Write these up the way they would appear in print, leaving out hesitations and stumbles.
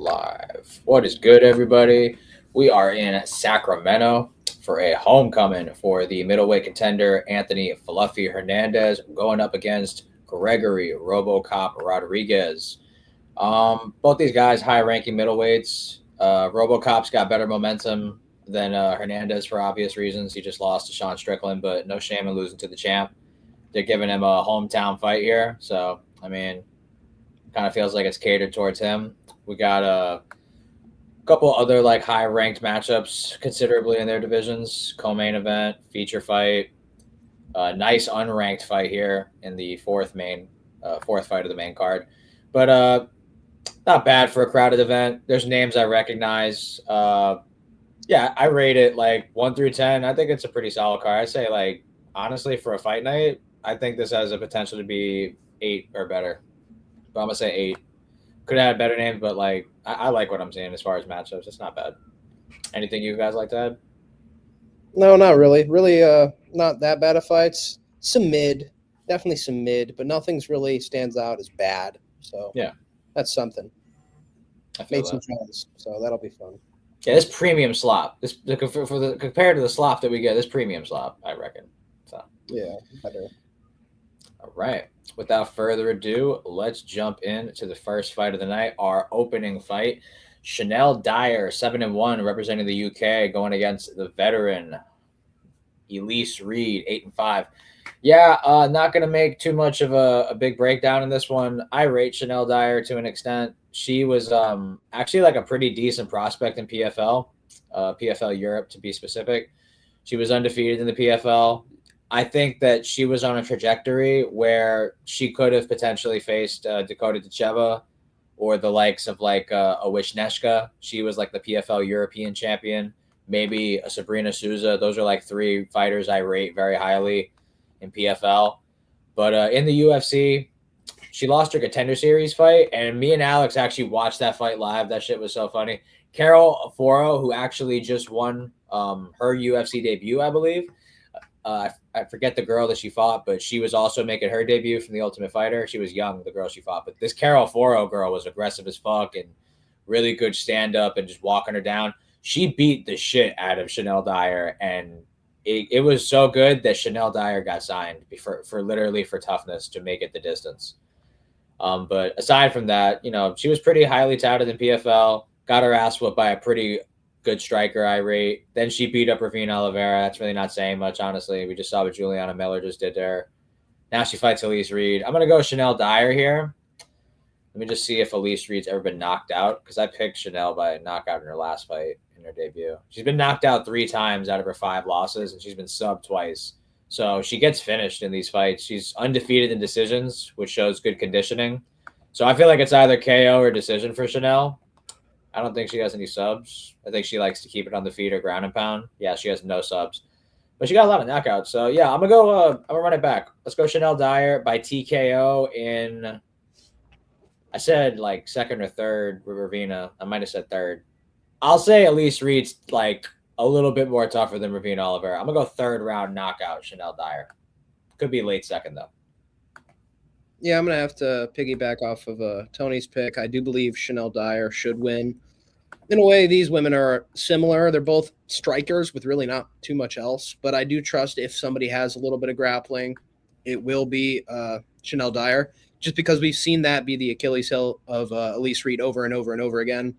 Live. What is good, everybody? We are in Sacramento for a homecoming for the middleweight contender Anthony Fluffy Hernandez going up against Gregory RoboCop Rodrigues. Both these guys high-ranking middleweights. RoboCop's got better momentum than Hernandez for obvious reasons. He just lost to Sean Strickland, but no shame in losing to the champ. They're giving him a hometown fight here, so I mean, kind of feels like it's catered towards him. We got a couple other like high ranked matchups considerably in their divisions. Co-main event, feature fight, nice unranked fight here in the fourth fight of the main card. But not bad for a crowded event. There's names I recognize. Yeah, I rate it like 1 through 10. I think it's a pretty solid card. I say like honestly for a fight night, I think this has a potential to be 8 or better. But I'm gonna say 8. Could have had better names, but like I like what I'm seeing as far as matchups. It's not bad. Anything you guys like to add? No, not really. Really, not that bad of fights. Some mid, definitely some mid, but nothing's really stands out as bad. So Yeah, that's something. I feel Made some that. friends, so that'll be fun. Yeah, this premium slop. Compared to the slop that we get, this premium slop, I reckon. So Yeah, better. all right. Without further ado, let's jump into the first fight of the night, our opening fight. Chanel Dyer, 7-1, representing the UK, going against the veteran Elise Reed, 8-5. Yeah, not gonna make too much of a big breakdown in this one. I rate Chanel Dyer to an extent. She was actually like a pretty decent prospect in PFL, PFL Europe to be specific. She was undefeated in the PFL. I think that she was on a trajectory where she could have potentially faced Dakota Dacheva or the likes of like a Wishneshka. She was like the PFL European champion. Maybe a Sabrina Souza. Those are like 3 fighters I rate very highly in PFL. But in the UFC, she lost her Contender Series fight, and me and Alex actually watched that fight live. That shit was so funny. Carol Foro, who actually just won her UFC debut, I believe. I forget the girl that she fought, but she was also making her debut from the Ultimate Fighter. She was young, the girl she fought, but this Carol Foro girl was aggressive as fuck and really good stand up and just walking her down. She beat the shit out of Chanel Dyer, and it was so good that Chanel Dyer got signed for literally for toughness to make it the distance. But aside from that, she was pretty highly touted in PFL. Got her ass whooped by a pretty good striker, I rate. Then she beat up Ravine Oliveira. That's really not saying much, honestly. We just saw what Juliana Miller just did to her. Now she fights Elise Reed. I'm going to go Chanel Dyer here. Let me just see if Elise Reed's ever been knocked out, because I picked Chanel by a knockout in her last fight in her debut. She's been knocked out 3 times out of her 5 losses, and she's been subbed twice. So she gets finished in these fights. She's undefeated in decisions, which shows good conditioning. So I feel like it's either KO or decision for Chanel. I don't think she has any subs. I think she likes to keep it on the feet or ground and pound. Yeah, she has no subs. But she got a lot of knockouts. So yeah, I'm gonna run it back. Let's go Chanel Dyer by TKO in, I said like second or third with Ravina. I might have said third. I'll say Elise Reed's like a little bit more tougher than Ravina Oliveira. I'm gonna go 3rd round knockout Chanel Dyer. Could be late second though. Yeah, I'm gonna have to piggyback off of Tony's pick. I do believe Chanel Dyer should win. In a way, these women are similar. They're both strikers with really not too much else. But I do trust if somebody has a little bit of grappling, it will be Chanel Dyer, just because we've seen that be the Achilles heel of Elise Reed over and over and over again.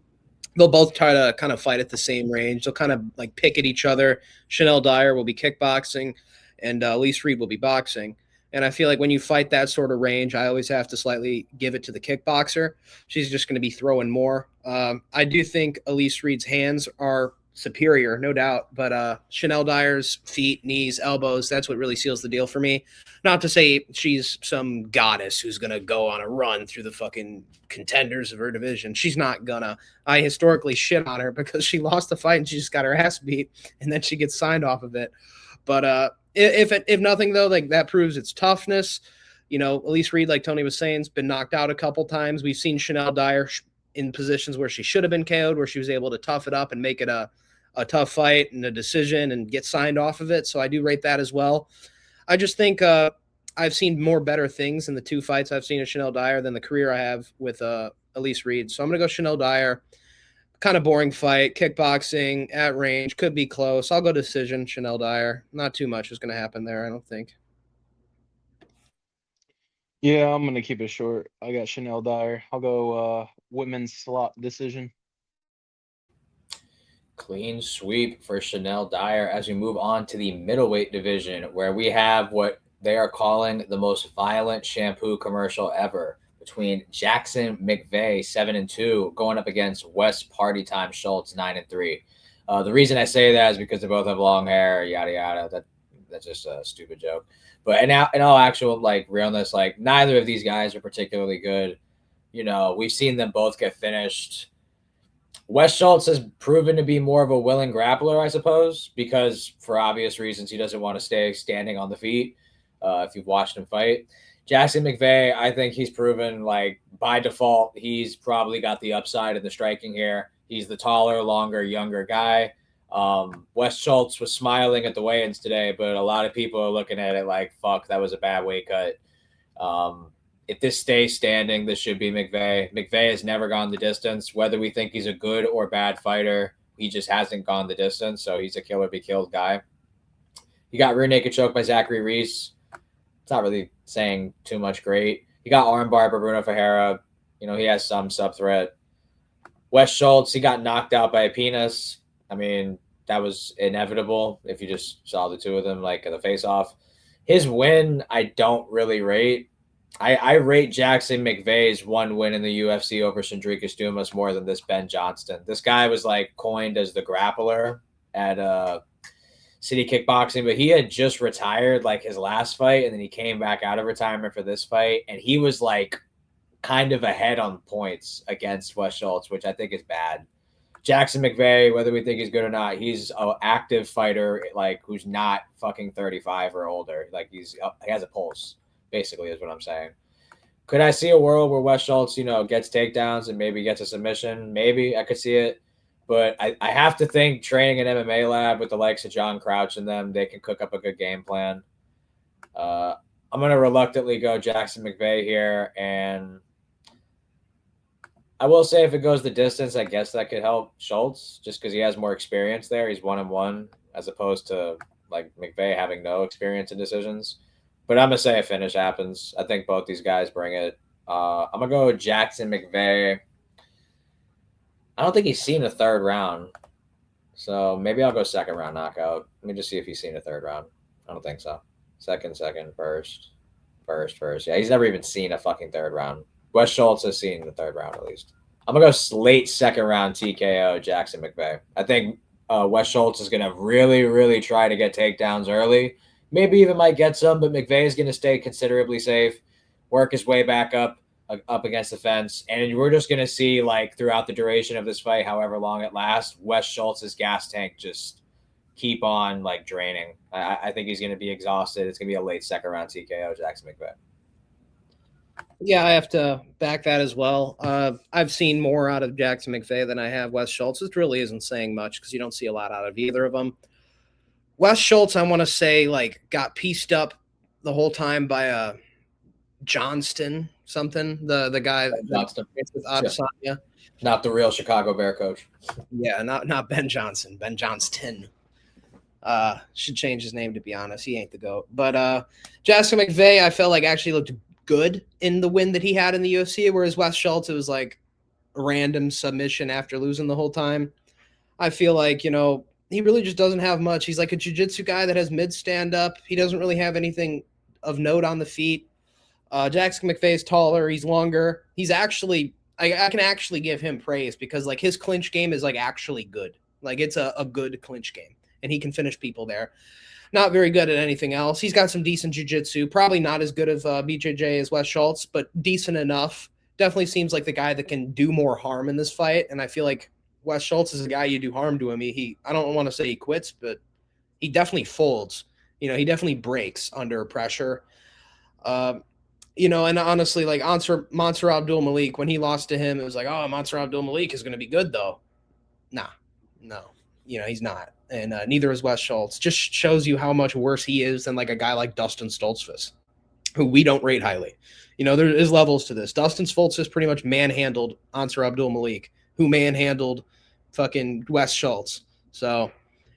They'll both try to kind of fight at the same range. They'll kind of like pick at each other. Chanel Dyer will be kickboxing, and Elise Reed will be boxing. And I feel like when you fight that sort of range, I always have to slightly give it to the kickboxer. She's just going to be throwing more. I do think Elise Reed's hands are superior, no doubt. But Chanel Dyer's feet, knees, elbows, that's what really seals the deal for me. Not to say she's some goddess who's going to go on a run through the fucking contenders of her division. She's not gonna. I historically shit on her because she lost the fight and she just got her ass beat, and then she gets signed off of it. But if nothing though, like that proves its toughness. Elise Reed, like Tony was saying, has been knocked out a couple times. We've seen Chanel Dyer in positions where she should have been KO'd, where she was able to tough it up and make it a tough fight and a decision and get signed off of it. So I do rate that as well. I just think I've seen more better things in the 2 fights I've seen of Chanel Dyer than the career I have with Elise Reed. So I'm going to go Chanel Dyer. Kind of boring fight, kickboxing at range, could be close. I'll go decision, Chanel Dyer. Not too much is going to happen there, I don't think. Yeah, I'm gonna keep it short. I got Chanel Dyer. I'll go women's slot decision. Clean sweep for Chanel Dyer as we move on to the middleweight division, where we have what they are calling the most violent shampoo commercial ever between Jackson McVeigh 7-2 going up against West Party Time Schultz 9-3. The reason I say that is because they both have long hair, yada yada. That's just a stupid joke. But in all actual like realness, like neither of these guys are particularly good. You know, we've seen them both get finished. Wes Schultz has proven to be more of a willing grappler, I suppose, because for obvious reasons he doesn't want to stay standing on the feet. If you've watched him fight, Jackson McVeigh, I think he's proven like by default he's probably got the upside in the striking here. He's the taller, longer, younger guy. Wes Schultz was smiling at the weigh-ins today, but a lot of people are looking at it like, "Fuck, that was a bad weight cut." If this stays standing, this should be McVeigh. McVeigh has never gone the distance. Whether we think he's a good or bad fighter, he just hasn't gone the distance. So he's a kill or be killed guy. You got rear naked choke by Zachary Reese. It's not really saying too much great. You got armbar by Bruno Ferreira. You know, he has some sub threat. Wes Schultz, he got knocked out by a penis. I mean, that was inevitable if you just saw the two of them like in the face off. His win, I don't really rate. I rate Jackson McVeigh's one win in the UFC over Sindrikas Dumas more than this Ben Johnston. This guy was like coined as the grappler at City Kickboxing, but he had just retired like his last fight, and then he came back out of retirement for this fight, and he was like kind of ahead on points against Wes Schultz, which I think is bad. Jackson McVeigh, whether we think he's good or not, he's an active fighter, like who's not fucking 35 or older. Like he has a pulse. Basically, is what I'm saying. Could I see a world where Wes Schultz, you know, gets takedowns and maybe gets a submission? Maybe I could see it. But I have to think training an MMA lab with the likes of John Crouch and them, they can cook up a good game plan. I'm going to reluctantly go Jackson McVeigh here. And I will say if it goes the distance, I guess that could help Schultz just because he has more experience there. He's 1-1 as opposed to like McVeigh having no experience in decisions. But I'm going to say a finish happens. I think both these guys bring it. I'm going to go with Jackson McVeigh. I don't think he's seen a third round. So maybe I'll go second round knockout. Let me just see if he's seen a third round. I don't think so. Second, first. Yeah, he's never even seen a fucking third round. Wes Schultz has seen the third round at least. I'm going to go late second round TKO Jackson McVeigh. I think Wes Schultz is going to really, really try to get takedowns early. Maybe even might get some, but McVeigh is going to stay considerably safe, work his way back up against the fence. And we're just going to see, like, throughout the duration of this fight, however long it lasts, Wes Schultz's gas tank just keep on, like, draining. I think he's going to be exhausted. It's going to be a late second round TKO, Jackson McVeigh. Yeah, I have to back that as well. I've seen more out of Jackson McVeigh than I have Wes Schultz. This really isn't saying much because you don't see a lot out of either of them. Wes Schultz, I want to say, like, got pieced up the whole time by a Johnston something, the guy Johnston with Adesanya. Not the real Chicago Bear coach. Yeah, not Ben Johnson. Ben Johnston. Should change his name, to be honest. He ain't the GOAT. But Jackson McVeigh, I felt like actually looked good in the win that he had in the UFC, whereas Wes Schultz, it was like a random submission after losing the whole time. I feel like, you know, he really just doesn't have much. He's like a jiu-jitsu guy that has mid stand-up. He doesn't really have anything of note on the feet. Jackson McVeigh is taller. He's longer. He's actually I can actually give him praise because, like, his clinch game is, like, actually good. Like, it's a good clinch game, and he can finish people there. Not very good at anything else. He's got some decent jiu-jitsu. Probably not as good of BJJ as Wes Schultz, but decent enough. Definitely seems like the guy that can do more harm in this fight, and I feel like Wes Schultz is a guy you do harm to him. I don't want to say he quits, but he definitely folds. You know, he definitely breaks under pressure. You know, and honestly, like Mansour Abdul Malik, when he lost to him, it was like, oh, Mansour Abdul Malik is going to be good, though. No. You know, he's not. And neither is Wes Schultz. Just shows you how much worse he is than like a guy like Dustin Stoltzfus. who we don't rate highly. There is levels to this. Dustin Schultz has pretty much manhandled Ansar Abdul Malik, who manhandled fucking Wes Schultz. So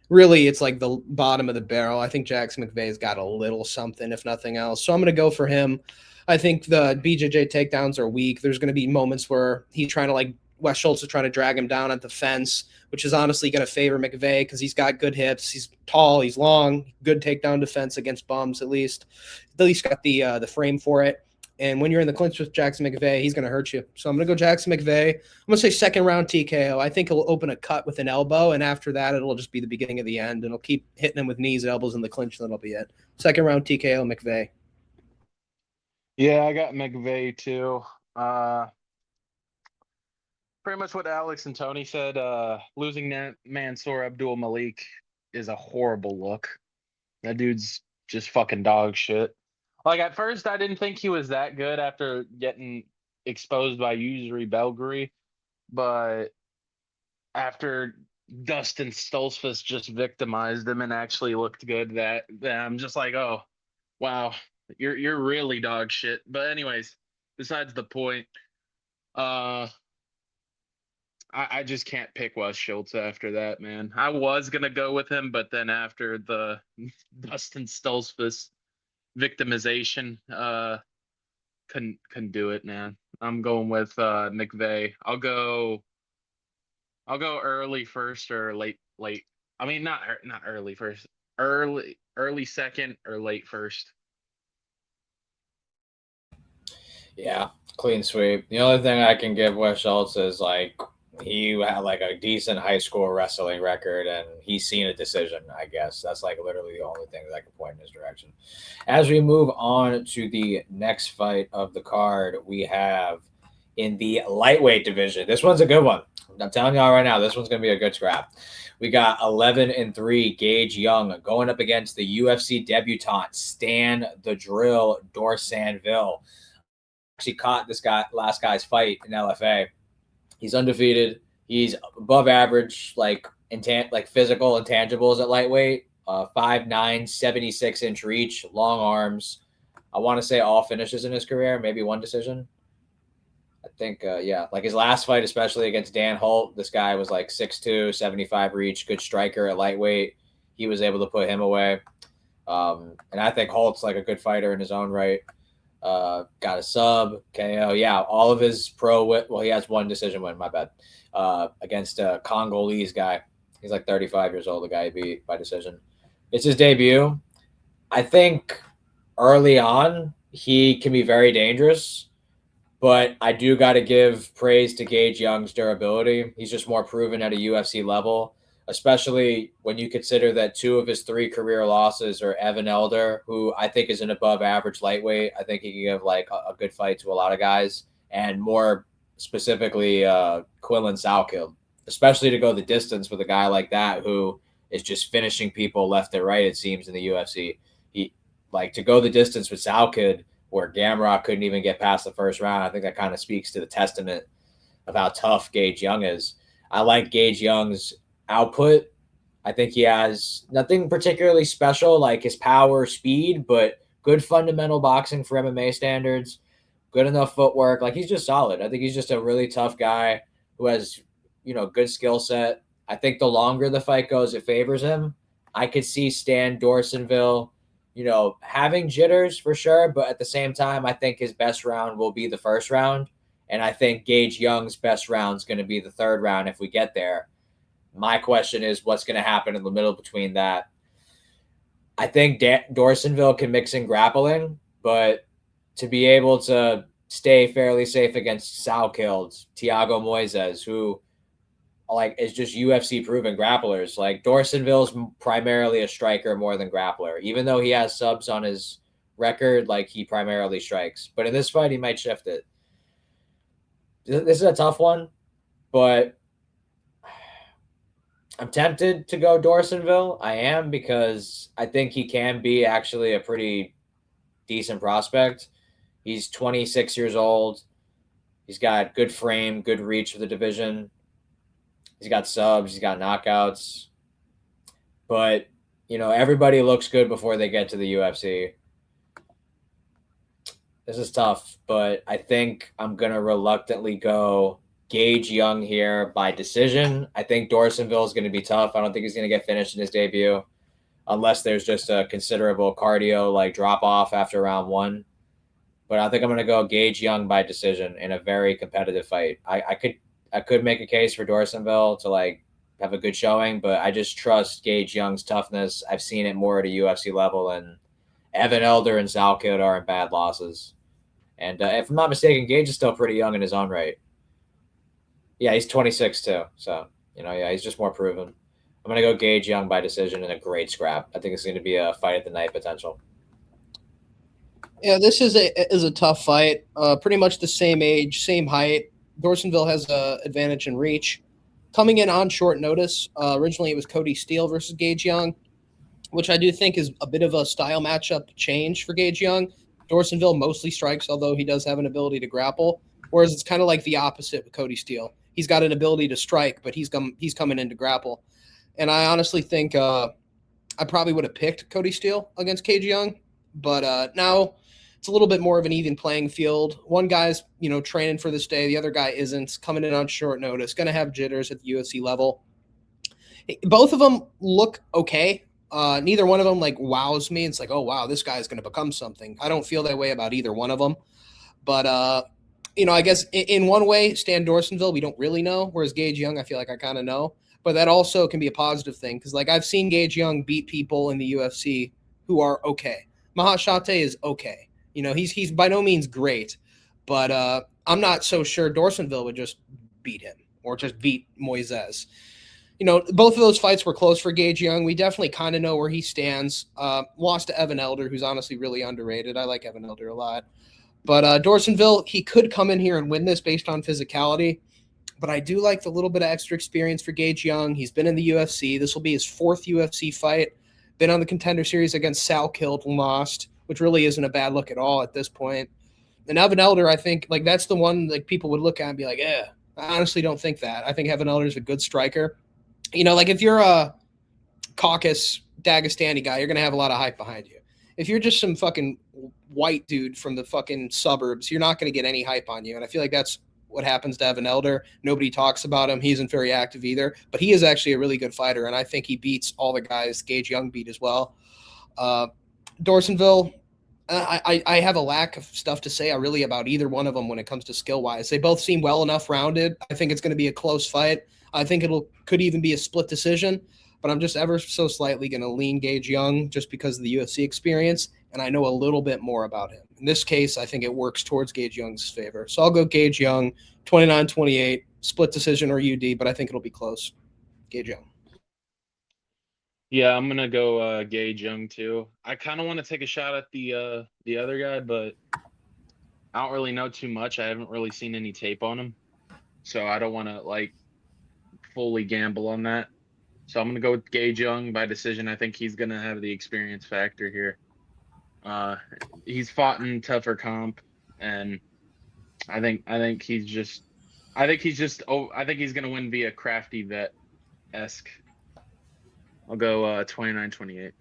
really, it's like the bottom of the barrel. I think Jackson McVeigh's got a little something, if nothing else. So I'm going to go for him. I think the BJJ takedowns are weak. There's going to be moments where he's trying to Wes Schultz is trying to drag him down at the fence, which is honestly going to favor McVeigh because he's got good hips. He's tall, he's long, good takedown defense against bums at least. At least got the frame for it. And when you're in the clinch with Jackson McVeigh, he's going to hurt you. So I'm going to go Jackson McVeigh. I'm going to say second round TKO. I think he'll open a cut with an elbow, and after that, it'll just be the beginning of the end, and it'll keep hitting him with knees, elbows in the clinch, and that'll be it. Second round TKO, McVeigh. Yeah, I got McVeigh too. Pretty much what Alex and Tony said. Losing that Mansour Abdul Malik is a horrible look. That dude's just fucking dog shit. Like, at first, I didn't think he was that good after getting exposed by Yusri Belgary, but after Dustin Stoltzfus just victimized him and actually looked good, that I'm just like, oh, wow, you're really dog shit. But anyways, besides the point, I just can't pick Wes Schultz after that, man. I was gonna go with him, but then after the Dustin Stoltzfus victimization, couldn't do it, man. I'm going with McVeigh. I'll go early first or late. I mean, not early first. Early second or late first. Yeah, clean sweep. The only thing I can give Wes Schultz is he had a decent high school wrestling record, and he's seen a decision. I guess that's literally the only thing that I can point in his direction. As we move on to the next fight of the card, we have in the lightweight division. This one's a good one. I'm telling y'all right now, this one's gonna be a good scrap. We got 11-3 Gage Young going up against the UFC debutant Stan the Drill Dorsanville. Actually caught this last guy's fight in LFA. He's undefeated. He's above average, physical intangibles at lightweight. 5'9", 76-inch reach, long arms. I want to say all finishes in his career, maybe one decision. I think, yeah. His last fight, especially against Dan Holt, this guy was 6'2", 75 reach, good striker at lightweight. He was able to put him away. And I think Holt's a good fighter in his own right. Got a sub, KO. Yeah, all of his he has one decision win, my bad, against a Congolese guy. He's 35 years old, the guy he beat by decision. It's his debut. I think early on, he can be very dangerous, but I do got to give praise to Gage Young's durability. He's just more proven at a UFC level, especially when you consider that 2 of his 3 career losses are Evan Elder, who I think is an above average lightweight. I think he can give a good fight to a lot of guys, and more specifically Quillen Salkild, especially to go the distance with a guy like that who is just finishing people left and right, it seems, in the UFC. He to go the distance with Salkild, where Gamrot couldn't even get past the first round. I think that kind of speaks to the testament of how tough Gage Young is. I like Gage Young's output. I think he has nothing particularly special like his power, speed, but good fundamental boxing for MMA standards, good enough footwork. He's just solid. I think he's just a really tough guy who has, good skill set. I think the longer the fight goes, it favors him. I could see Stan Dorsanville, having jitters for sure, but at the same time, I think his best round will be the first round. And I think Gage Young's best round is going to be the third round if we get there. My question is, what's going to happen in the middle between that? I think Dorsanville can mix in grappling, but to be able to stay fairly safe against Salkild, Thiago Moises, who is just UFC proven grapplers. Dorsanville's primarily a striker more than grappler, even though he has subs on his record. He primarily strikes, but in this fight, he might shift it. This is a tough one, but I'm tempted to go Dorsanville. I am, because I think he can be actually a pretty decent prospect. He's 26 years old. He's got good frame, good reach for the division. He's got subs. He's got knockouts. But, everybody looks good before they get to the UFC. This is tough, but I think I'm gonna reluctantly go Gage Young here by decision. I think Dorsonville is gonna be tough. I don't think he's gonna get finished in his debut unless there's just a considerable cardio like drop off after round one. But I think I'm gonna go Gage Young by decision in a very competitive fight. I could make a case for Dorsonville to like have a good showing, but I just trust Gage Young's toughness. I've seen it more at a UFC level, and Evan Elder and Zalkind are in bad losses. And if I'm not mistaken, Gage is still pretty young in his own right. Yeah, he's 26 too. So, yeah, he's just more proven. I'm going to go Gage Young by decision in a great scrap. I think it's going to be a fight at the night potential. Yeah, this is a tough fight. Pretty much the same age, same height. Dorsonville has an advantage in reach. Coming in on short notice, originally it was Cody Steele versus Gage Young, which I do think is a bit of a style matchup change for Gage Young. Dorsonville mostly strikes, although he does have an ability to grapple. Whereas it's kind of like the opposite with Cody Steele. He's got an ability to strike, but he's coming in to grapple. And I honestly think I probably would have picked Cody Steele against Gage Young, but now it's a little bit more of an even playing field. One guy's training for this day, the other guy isn't, coming in on short notice, going to have jitters at the UFC level. Both of them look okay. Neither one of them like wows me. It's like, oh wow, this guy's going to become something. I don't feel that way about either one of them. But I guess in one way, Stan Dorsonville, we don't really know. Whereas Gage Young, I feel like I kind of know. But that also can be a positive thing because like I've seen Gage Young beat people in the UFC who are okay. Mahat Shate is okay. He's by no means great, but I'm not so sure Dorsonville would just beat him or just beat Moises. Both of those fights were close for Gage Young. We definitely kind of know where he stands. Lost to Evan Elder, who's honestly really underrated. I like Evan Elder a lot. But Dorsonville, he could come in here and win this based on physicality. But I do like the little bit of extra experience for Gage Young. He's been in the UFC. This will be his fourth UFC fight. Been on the Contender Series against Zalkind and lost, which really isn't a bad look at all at this point. And Evan Elder, I think, like that's the one like people would look at and be like, I honestly don't think that. I think Evan Elder is a good striker. Like if you're a Caucasus Dagestani guy, you're going to have a lot of hype behind you. If you're just some fucking white dude from the fucking suburbs, you're not going to get any hype on you. And I feel like that's what happens to Evan Elder. Nobody talks about him. He isn't very active either, but he is actually a really good fighter. And I think he beats all the guys Gage Young beat as well. Dorsonville, I have a lack of stuff to say really about either one of them when it comes to skill wise. They both seem well enough rounded. I think it's going to be a close fight. I think could even be a split decision, but I'm just ever so slightly going to lean Gage Young just because of the UFC experience, and I know a little bit more about him. In this case, I think it works towards Gage Young's favor. So I'll go Gage Young, 29-28, split decision or UD, but I think it'll be close. Gage Young. Yeah, I'm going to go Gage Young too. I kind of want to take a shot at the other guy, but I don't really know too much. I haven't really seen any tape on him, so I don't want to fully gamble on that. So I'm going to go with Gage Young by decision. I think he's going to have the experience factor here. He's fought in tougher comp, and I think he's going to win via crafty vet-esque. I'll go 29-28.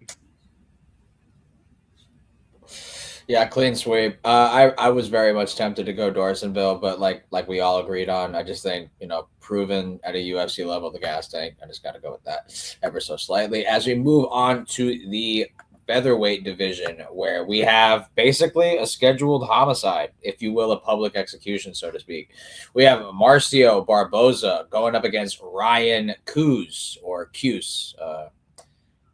Yeah, clean sweep. I was very much tempted to go Dorsonville, but like we all agreed on, I just think, proven at a UFC level, the gas tank. I just got to go with that ever so slightly. As we move on to the featherweight division, where we have basically a scheduled homicide, if you will, a public execution, so to speak. We have Marcio Barboza going up against Ryan Coos or Cuse.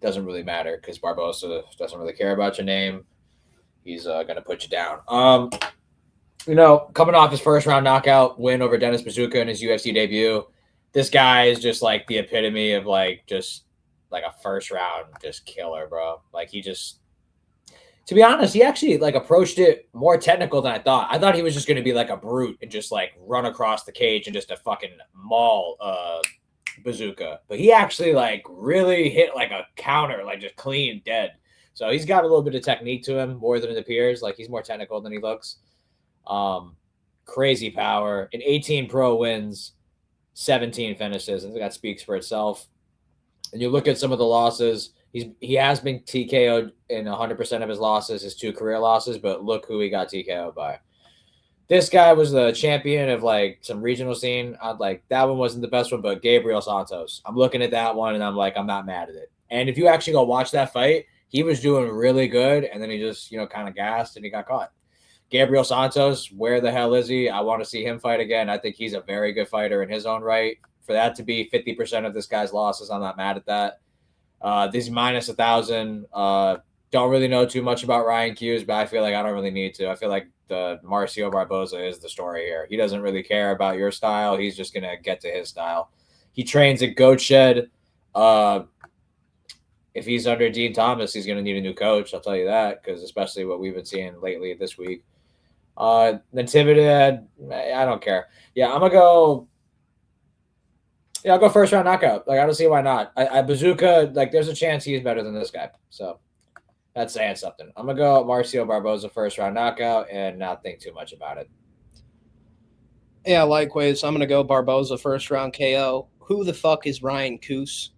Doesn't really matter because Barboza doesn't really care about your name. He's going to put you down. Coming off his first round knockout win over Dennis Bazooka in his UFC debut, this guy is just like the epitome of just like a first round just killer, bro. Like to be honest, he actually approached it more technical than I thought. I thought he was just going to be like a brute and just run across the cage and just a fucking maul Bazooka. But he actually really hit a counter, just clean dead. So he's got a little bit of technique to him more than it appears. He's more technical than he looks. Crazy power. In 18 pro wins, 17 finishes. I think that speaks for itself. And you look at some of the losses, He has been TKO'd in 100% of his losses, his 2 career losses, but look who he got TKO'd by. This guy was the champion of like some regional scene. I'd like that one wasn't the best one, but Gabriel Santos. I'm looking at that one and I'm like, I'm not mad at it. And if you actually go watch that fight, he was doing really good, and then he just, kind of gassed and he got caught. Gabriel Santos, where the hell is he? I want to see him fight again. I think he's a very good fighter in his own right. For that to be 50% of this guy's losses, I'm not mad at that. This minus 1,000. Don't really know too much about Ryan Hughes, but I feel like I don't really need to. I feel like the Marcio Barboza is the story here. He doesn't really care about your style. He's just going to get to his style. He trains at Goat Shed. If he's under Dean Thomas, he's going to need a new coach. I'll tell you that, because especially what we've been seeing lately this week. Natividad, I don't care. Yeah, I'm going to go. Yeah, I'll go first round knockout. Like, I don't see why not. I Bazooka, like, there's a chance he's better than this guy. So that's saying something. I'm going to go Marcio Barboza first round knockout and not think too much about it. Yeah, likewise. I'm going to go Barboza first round KO. Who the fuck is Ryan Coos?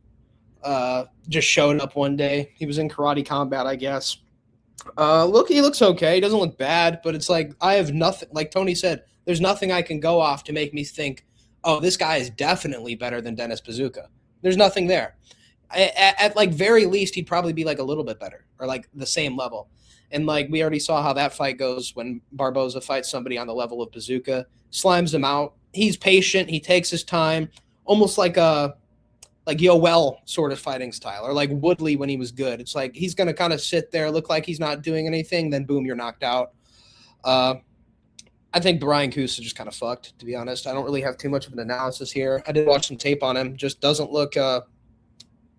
Just showed up one day. He was in karate combat, I guess. He looks okay. He doesn't look bad, but it's like I have nothing. Like Tony said, there's nothing I can go off to make me think, oh, this guy is definitely better than Dennis Bazooka. There's nothing there. At like very least, he'd probably be like a little bit better or like the same level. And like we already saw how that fight goes when Barboza fights somebody on the level of Bazooka, slimes him out. He's patient. He takes his time, almost like Yoel sort of fighting style, or like Woodley when he was good. It's like he's going to kind of sit there, look like he's not doing anything, then boom, you're knocked out. I think Brian Coos is just kind of fucked, to be honest. I don't really have too much of an analysis here. I did watch some tape on him. Just doesn't look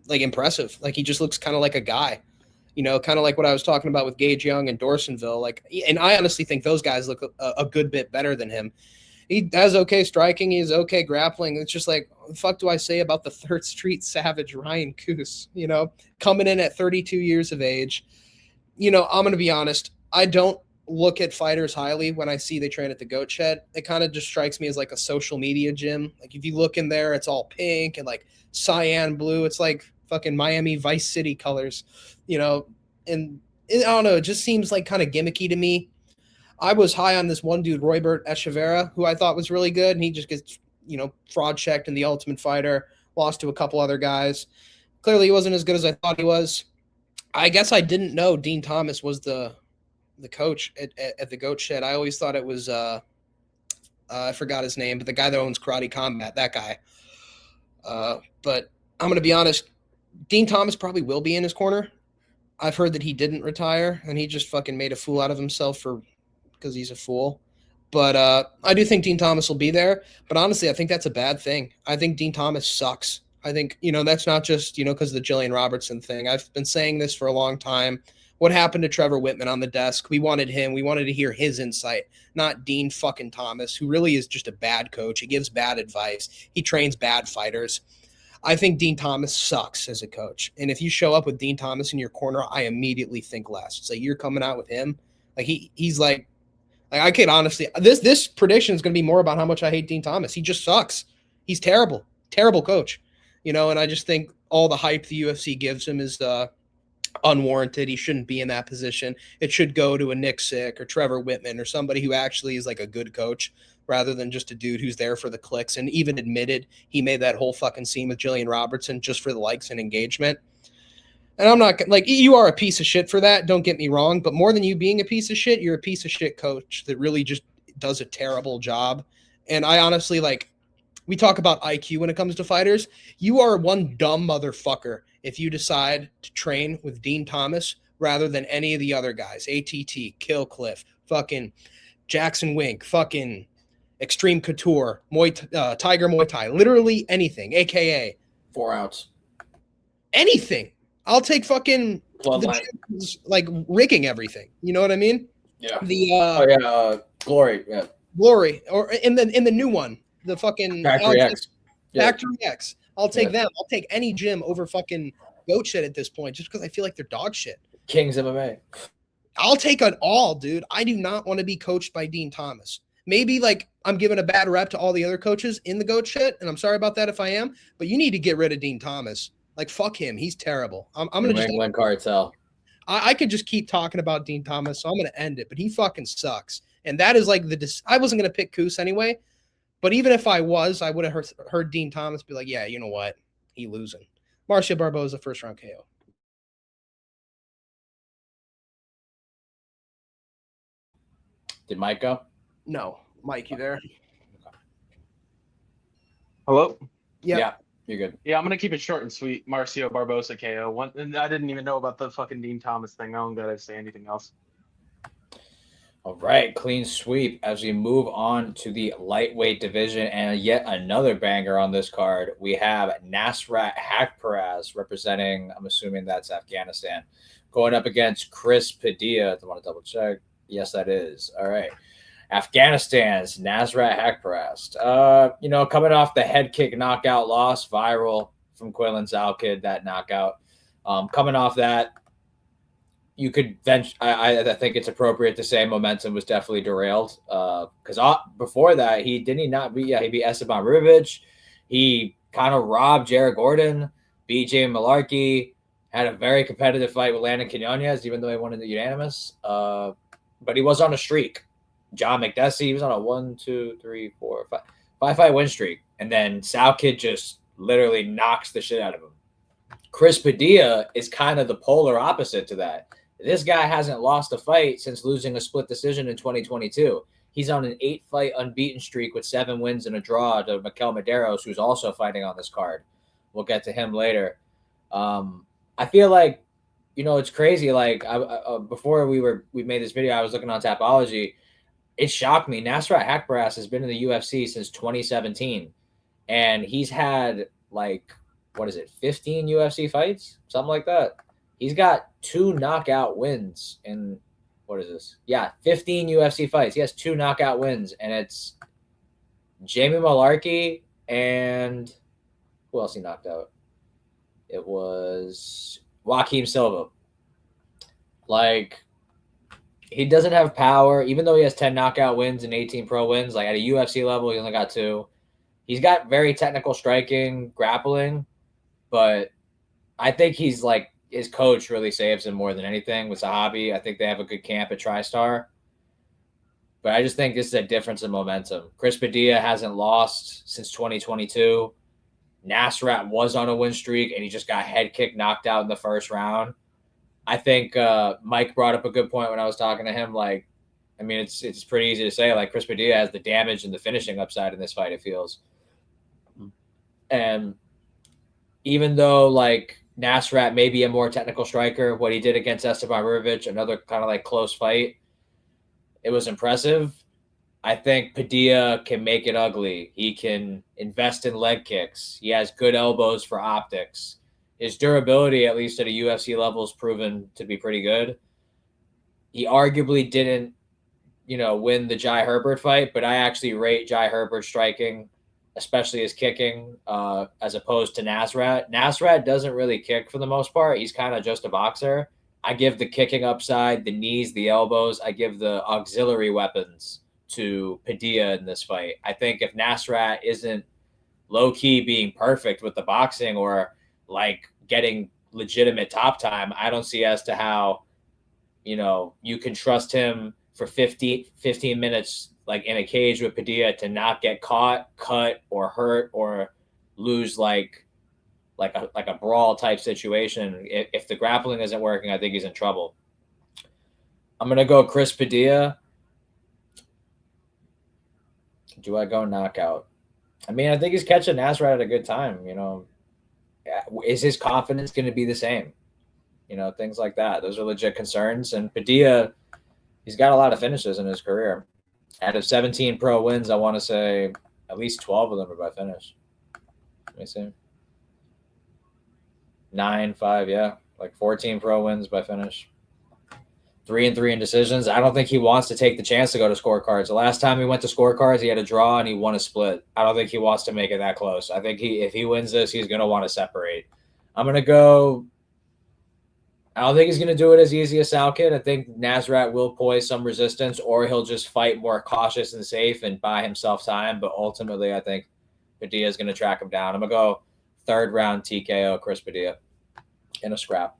like impressive. Like he just looks kind of like a guy, kind of like what I was talking about with Gage Young and Dorsonville. Like, and I honestly think those guys look a good bit better than him. He has okay striking. He has okay grappling. It's just like, what the fuck do I say about the Third Street Savage Ryan Coos, coming in at 32 years of age. I'm going to be honest. I don't look at fighters highly when I see they train at the Goat Shed. It kind of just strikes me as like a social media gym. Like if you look in there, it's all pink and like cyan blue. It's like fucking Miami Vice City colors, and I don't know. It just seems like kind of gimmicky to me. I was high on this one dude, Roybert Echeverria, who I thought was really good. And he just gets, fraud checked in the Ultimate Fighter, lost to a couple other guys. Clearly he wasn't as good as I thought he was. I guess I didn't know Dean Thomas was the coach at the Goat Shed. I always thought it was, I forgot his name, but the guy that owns Karate Combat, that guy. But I'm going to be honest, Dean Thomas probably will be in his corner. I've heard that he didn't retire and he just fucking made a fool out of himself because he's a fool. But I do think Dean Thomas will be there. But honestly, I think that's a bad thing. I think Dean Thomas sucks. I think, that's not just, because of the Jillian Robertson thing. I've been saying this for a long time. What happened to Trevor Whitman on the desk? We wanted him. We wanted to hear his insight, not Dean fucking Thomas, who really is just a bad coach. He gives bad advice. He trains bad fighters. I think Dean Thomas sucks as a coach. And if you show up with Dean Thomas in your corner, I immediately think less. It's like you're coming out with him. Like he's like I could honestly, this prediction is going to be more about how much I hate Dean Thomas. He just sucks. He's terrible, terrible coach, and I just think all the hype the UFC gives him is unwarranted. He shouldn't be in that position. It should go to a Nick Sick or Trevor Whitman or somebody who actually is like a good coach rather than just a dude who's there for the clicks and even admitted he made that whole fucking scene with Jillian Robertson just for the likes and engagement. And I'm not like, you are a piece of shit for that. Don't get me wrong. But more than you being a piece of shit, you're a piece of shit coach that really just does a terrible job. And I honestly, we talk about IQ when it comes to fighters. You are one dumb motherfucker if you decide to train with Dean Thomas rather than any of the other guys. ATT, Killcliff, fucking Jackson Wink, fucking Extreme Couture, Tiger Muay Thai, literally anything, AKA 4 ounce. Anything. I'll take fucking like rigging everything. You know what I mean? Yeah. Glory. Yeah. Glory. Or in the new one, the fucking Factory X. Factory X. I'll take them. I'll take any gym over fucking Goat Shed at this point, just because I feel like they're dog shit. Kings MMA. I'll take it all, dude. I do not want to be coached by Dean Thomas. Maybe I'm giving a bad rep to all the other coaches in the Goat Shed, and I'm sorry about that if I am, but you need to get rid of Dean Thomas. Like, fuck him. He's terrible. I'm going to New just England Cartel. I could just keep talking about Dean Thomas, so I'm going to end it. But he fucking sucks. And that is like I wasn't going to pick Coos anyway. But even if I was, I would have heard Dean Thomas be like, yeah, you know what? He losing. Marcio Barboza, first round KO. Did Mike go? No. Mike, you there? Hello? Yep. Yeah, you're good. Yeah, I'm gonna keep it short and sweet. Marcio Barbosa KO. And I didn't even know about the fucking Dean Thomas thing. I don't gotta say anything else. All right, clean sweep as we move on to the lightweight division and yet another banger on this card. We have Nasrat Haqparast representing, I'm assuming that's Afghanistan, going up against Chris Padilla. I want to double check. Yes, that is. All right. Afghanistan's Nasrat Haqparast. Coming off the head kick knockout loss, viral from Quillen Zalkid, that knockout. Coming off that, you could bench. I think it's appropriate to say momentum was definitely derailed. Because before that, he beat Esteban Rubic. He kind of robbed Jared Gordon, beat Jamie Malarkey, had a very competitive fight with Landon Quinones, even though he won in the unanimous. But he was on a streak. John McDessie, he was on a 1, 2, 3, 4, 5 fight win streak. And then Zalkid just literally knocks the shit out of him. Chris Padilla is kind of the polar opposite to that. This guy hasn't lost a fight since losing a split decision in 2022. He's on an 8-fight unbeaten streak with 7 wins and a draw to Mikel Medeiros, who's also fighting on this card. We'll get to him later. I feel like, it's crazy. Like before we made this video, I was looking on Tapology. It shocked me. Nasrat Haqparast has been in the UFC since 2017, and he's had 15 UFC fights, something like that. He's got 2 knockout wins in 15 UFC fights. He has 2 knockout wins, and it's Jamie Malarkey and who else he knocked out? It was Joaquim Silva. He doesn't have power, even though he has 10 knockout wins and 18 pro wins. At a UFC level, he only got 2. He's got very technical striking, grappling, but I think he's his coach really saves him more than anything with Sahabi. I think they have a good camp at TriStar. But I just think this is a difference in momentum. Chris Padilla hasn't lost since 2022. Nasrat was on a win streak, and he just got head kick knocked out in the first round. I think Mike brought up a good point when I was talking to him. It's pretty easy to say, Chris Padilla has the damage and the finishing upside in this fight, it feels. And even though, Nasrat may be a more technical striker, what he did against Esteban Rubic, another kind of, close fight, it was impressive. I think Padilla can make it ugly. He can invest in leg kicks. He has good elbows for optics. His durability, at least at a UFC level, is proven to be pretty good. He arguably didn't, win the Jai Herbert fight, but I actually rate Jai Herbert striking, especially his kicking, as opposed to Nasrat. Nasrat doesn't really kick for the most part. He's kind of just a boxer. I give the kicking upside, the knees, the elbows. I give the auxiliary weapons to Padilla in this fight. I think if Nasrat isn't low-key being perfect with the boxing or getting legitimate top time, I don't see as to how, you can trust him for 15 minutes, in a cage with Padilla to not get caught, cut, or hurt, or lose like a brawl type situation. If the grappling isn't working, I think he's in trouble. I'm going to go Chris Padilla. Do I go knockout? I think he's catching Nasrat at a good time, Is his confidence going to be the same? Things like that. Those are legit concerns. And Padilla, he's got a lot of finishes in his career. Out of 17 pro wins, I want to say at least 12 of them are by finish. Let me see. 9, 5, yeah. 14 pro wins by finish. 3-3 in decisions. I don't think he wants to take the chance to go to scorecards. The last time he went to scorecards, he had a draw and he won a split. I don't think he wants to make it that close. I think if he wins this, he's going to want to separate. I'm going to go. I don't think he's going to do it as easy as Zalkid. I think Nasrat will poise some resistance, or he'll just fight more cautious and safe and buy himself time. But ultimately, I think Padilla is going to track him down. I'm going to go third round TKO Chris Padilla in a scrap.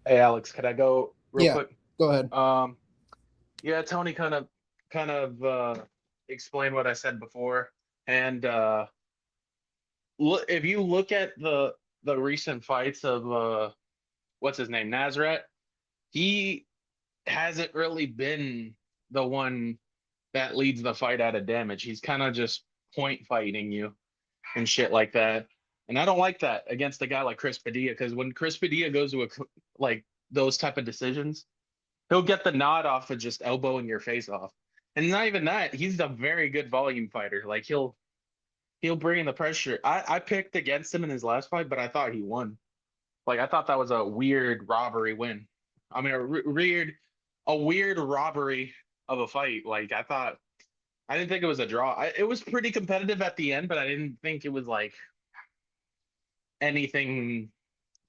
Hey Alex, could I go real Yeah. quick? Go ahead. Yeah, Tony kind of explained what I said before, and look, if you look at the recent fights of what's his name, Nazareth, he hasn't really been the one that leads the fight out of damage. He's kind of just point fighting you and shit like that. And I don't like that against a guy like Chris Padilla, because when Chris Padilla goes to like those type of decisions, he'll get the nod off of just elbowing your face off. And not even that, he's a very good volume fighter. Like he'll bring in the pressure. I picked against him in his last fight, but I thought he won. Like I thought that was a weird robbery win. I mean, a weird robbery of a fight. Like I didn't think it was a draw. It was pretty competitive at the end, but I didn't think it was like anything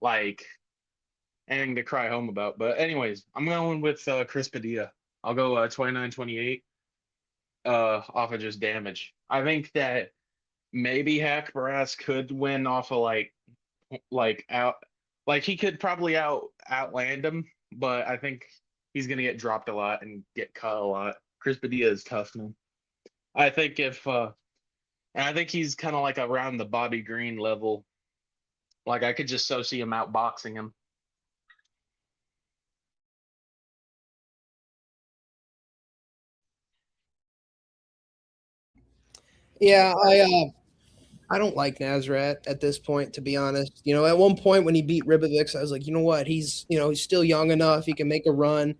like anything to cry home about. But anyways, I'm going with Chris Padilla. I'll go 29-28 off of just damage. I think that maybe Hack Brass could win off of like out like he could probably outland him, but I think he's gonna get dropped a lot and get cut a lot. Chris Padilla is tough, man. I think if and I think he's kind of like around the Bobby Green level. Like I could just so see him outboxing him. Yeah, I don't like Nazareth at this point, to be honest. You know, at one point when he beat Ribovics, I was like, you know what? He's still young enough. He can make a run.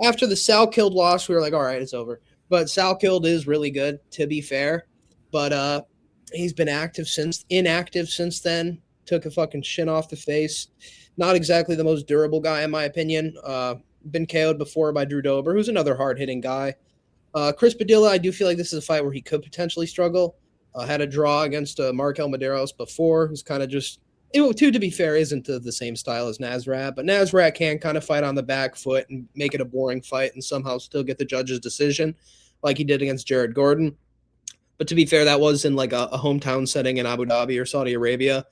After the Sal Killed loss, we were like, all right, it's over. But Sal Killed is really good, to be fair. But he's been inactive since then. Took a fucking shin off the face. Not exactly the most durable guy, in my opinion. Been KO'd before by Drew Dober, who's another hard hitting guy. Chris Padilla, I do feel like this is a fight where he could potentially struggle. Had a draw against Markel Medeiros before, who's kind of just, to be fair, isn't the same style as Nazareth, but Nazareth can kind of fight on the back foot and make it a boring fight and somehow still get the judge's decision like he did against Jared Gordon. But to be fair, that was in like a hometown setting in Abu Dhabi or Saudi Arabia,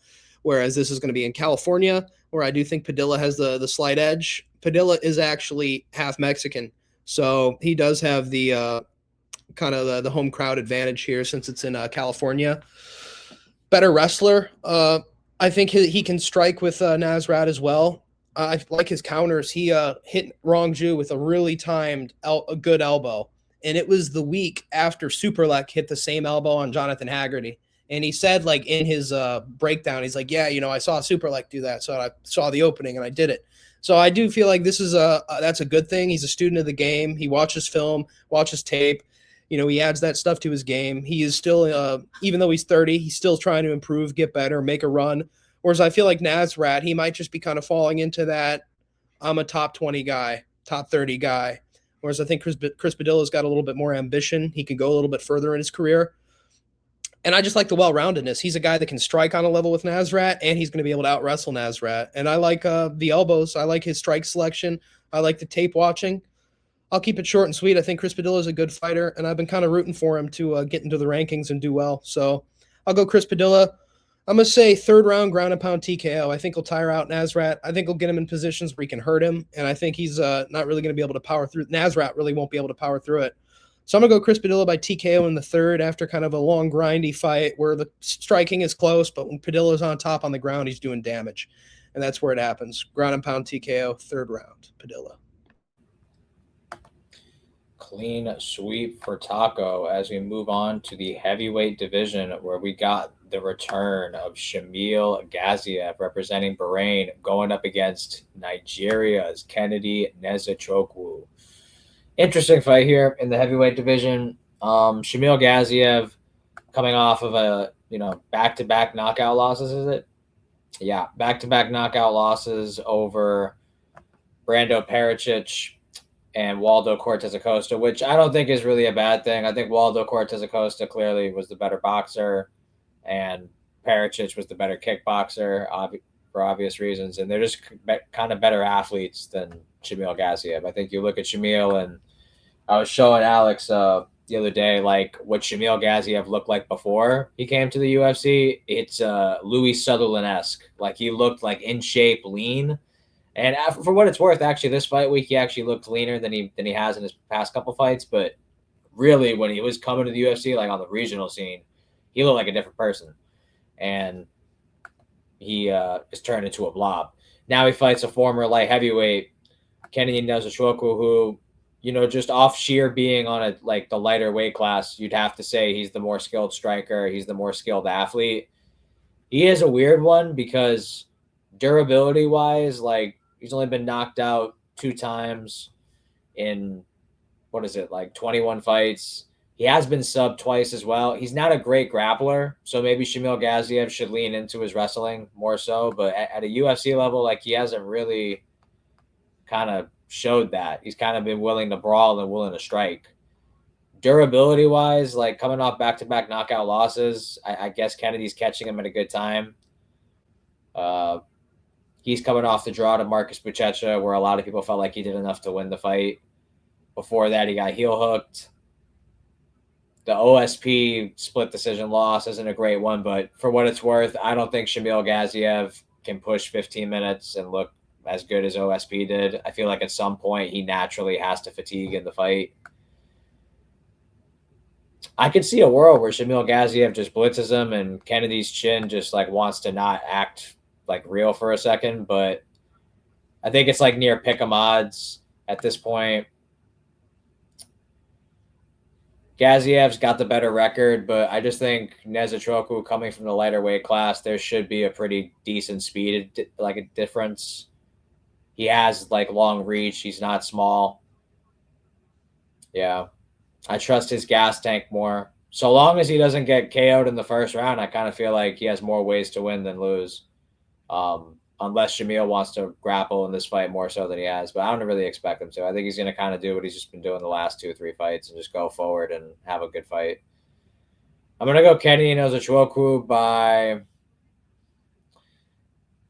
whereas this is going to be in California, where I do think Padilla has the slight edge. Padilla is actually half Mexican, so he does have the kind of the home crowd advantage here since it's in California. Better wrestler. I think he can strike with Nazrat as well. I like his counters. He hit Rongju with a really timed, a good elbow. And it was the week after Superlek hit the same elbow on Jonathan Haggerty. And he said, like, in his breakdown, he's like, yeah, I saw Superlek do that. So I saw the opening and I did it. So I do feel like this is that's a good thing. He's a student of the game. He watches film, watches tape. He adds that stuff to his game. He is still, even though he's 30, he's still trying to improve, get better, make a run. Whereas I feel like Nazrat, he might just be kind of falling into that, I'm a top 20 guy, top 30 guy. Whereas I think Chris Padilla's got a little bit more ambition. He can go a little bit further in his career. And I just like the well-roundedness. He's a guy that can strike on a level with Nazrat, and he's going to be able to out-wrestle Nazrat. And I like the elbows. I like his strike selection. I like the tape watching. I'll keep it short and sweet. I think Chris Padilla is a good fighter, and I've been kind of rooting for him to get into the rankings and do well. So I'll go Chris Padilla. I'm going to say third round ground and pound TKO. I think he'll tire out Nazrat. I think he'll get him in positions where he can hurt him, and I think he's not really going to be able to power through. Nazrat really won't be able to power through it. So I'm going to go Chris Padilla by TKO in the third after kind of a long, grindy fight where the striking is close, but when Padilla's on top on the ground, he's doing damage. And that's where it happens. Ground and pound TKO, third round, Padilla. Clean sweep for Taco as we move on to the heavyweight division where we got the return of Shamil Gaziev representing Bahrain going up against Nigeria's Kennedy Nezachokwu. Interesting fight here in the heavyweight division. Shamil Gaziev coming off of a back-to-back knockout losses, is it? Yeah, back-to-back knockout losses over Brando Pericic and Waldo Cortez Acosta, which I don't think is really a bad thing. I think Waldo Cortez Acosta clearly was the better boxer, and Pericic was the better kickboxer for obvious reasons. And they're just kind of better athletes than Shamil Gaziev. I think you look at Shamil, and I was showing Alex the other day, like what Shamil Gaziev looked like before he came to the UFC. It's Louis Sutherland-esque. Like he looked like in shape, lean. And for what it's worth, actually, this fight week he actually looked leaner than he has in his past couple fights. But really, when he was coming to the UFC, like on the regional scene, he looked like a different person, and he is turned into a blob. Now he fights a former light heavyweight, Kennedy Nzechukwu, who, just off sheer being on the lighter weight class, you'd have to say he's the more skilled striker. He's the more skilled athlete. He is a weird one because durability wise, like he's only been knocked out 2 times in, what is it, like 21 fights. He has been subbed twice as well. He's not a great grappler, so maybe Shamil Gaziev should lean into his wrestling more so. But at a UFC level, like he hasn't really kind of showed that. He's kind of been willing to brawl and willing to strike. Durability wise, like coming off back-to-back knockout losses, I guess Kennedy's catching him at a good time. He's coming off the draw to Marcus Buchecha, where a lot of people felt like he did enough to win the fight. Before that, he got heel hooked. The OSP split decision loss isn't a great one, but for what it's worth, I don't think Shamil Gaziev can push 15 minutes and look as good as OSP did. I feel like at some point he naturally has to fatigue in the fight. I could see a world where Shamil Gaziev just blitzes him and Kennedy's chin just like wants to not act like real for a second, but I think it's like near pick 'em odds at this point. Gaziev's got the better record, but I just think Nzechukwu coming from the lighter weight class, there should be a pretty decent speed, like a difference. He has like long reach. He's not small. Yeah. I trust his gas tank more. So long as he doesn't get KO'd in the first round, I kind of feel like he has more ways to win than lose. Unless Shamil wants to grapple in this fight more so than he has. But I don't really expect him to. I think he's going to kind of do what he's just been doing the last 2 or 3 fights and just go forward and have a good fight. I'm going to go Kennedy Nzechukwu by... I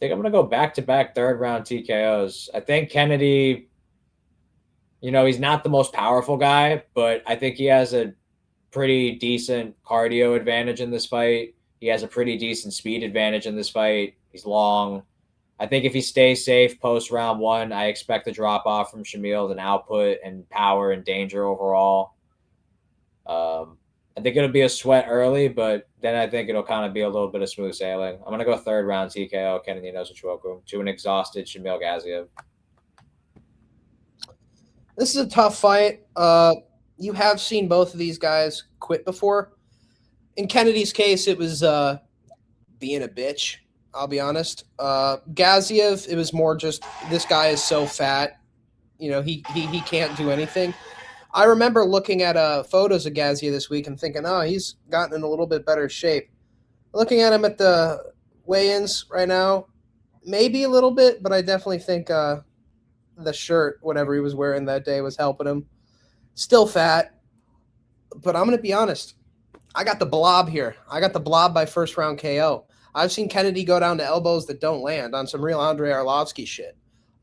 think I'm going to go back-to-back third-round TKOs. I think Kennedy, he's not the most powerful guy, but I think he has a pretty decent cardio advantage in this fight. He has a pretty decent speed advantage in this fight. He's long. I think if he stays safe post round 1, I expect a drop off from Shamil in output and power and danger overall. I think it'll be a sweat early, but then I think it'll kind of be a little bit of smooth sailing. I'm going to go third round TKO, Kennedy Nzechukwu, to an exhausted Shamil Gaziev. This is a tough fight. You have seen both of these guys quit before. In Kennedy's case, it was being a bitch. I'll be honest. Gaziev, it was more just this guy is so fat, he can't do anything. I remember looking at photos of Gaziev this week and thinking, oh, he's gotten in a little bit better shape. Looking at him at the weigh-ins right now, maybe a little bit, but I definitely think the shirt, whatever he was wearing that day, was helping him. Still fat, but I'm going to be honest. I got the blob here. I got the blob by first round KO. I've seen Kennedy go down to elbows that don't land on some real Andrei Arlovsky shit.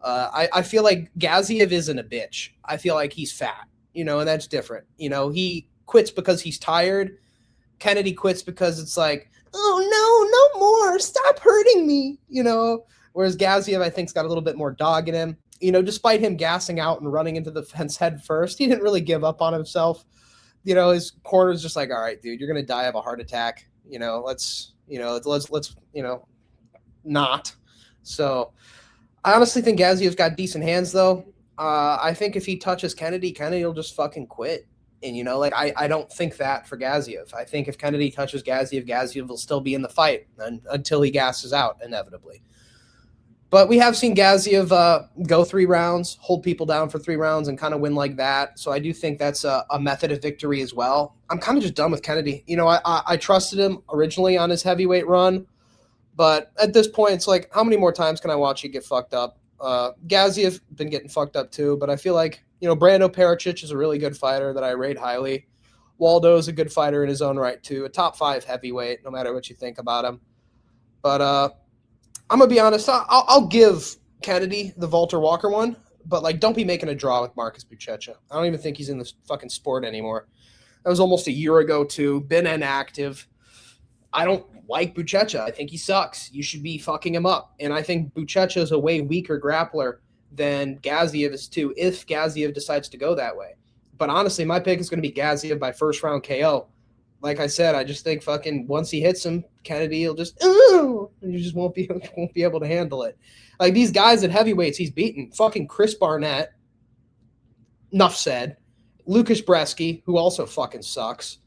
I feel like Gaziev isn't a bitch. I feel like he's fat, and that's different. He quits because he's tired. Kennedy quits because it's like, oh, no more. Stop hurting me, Whereas Gaziev, I think, has got a little bit more dog in him. Despite him gassing out and running into the fence head first, he didn't really give up on himself. His corner's just like, all right, dude, you're going to die of a heart attack. Let's not. So I honestly think Gaziev's got decent hands, though. I think if he touches Kennedy will just fucking quit. And, I don't think that for Gaziev. I think if Kennedy touches Gaziev will still be in the fight until he gasses out, inevitably. But we have seen Gaziev go 3 rounds, hold people down for 3 rounds, and kind of win like that. So I do think that's a method of victory as well. I'm kind of just done with Kennedy. I trusted him originally on his heavyweight run. But at this point, it's like, how many more times can I watch you get fucked up? Gaziev been getting fucked up too. But I feel like, Brando Pericic is a really good fighter that I rate highly. Waldo's a good fighter in his own right too. A top 5 heavyweight, no matter what you think about him. But I'm going to be honest. I'll give Kennedy the Walter Walker one, but, don't be making a draw with Marcus Buchecha. I don't even think he's in this fucking sport anymore. That was almost a year ago, too. Been inactive. I don't like Buchecha. I think he sucks. You should be fucking him up. And I think Buchecha is a way weaker grappler than Gaziev is, too, if Gaziev decides to go that way. But honestly, my pick is going to be Gaziev by first round KO. Like I said, I just think fucking once he hits him, Kennedy will just, ooh, and you just won't be able to handle it. Like these guys at heavyweights, he's beaten. Fucking Chris Barnett. Enough said. Lucas Bresky, who also fucking sucks.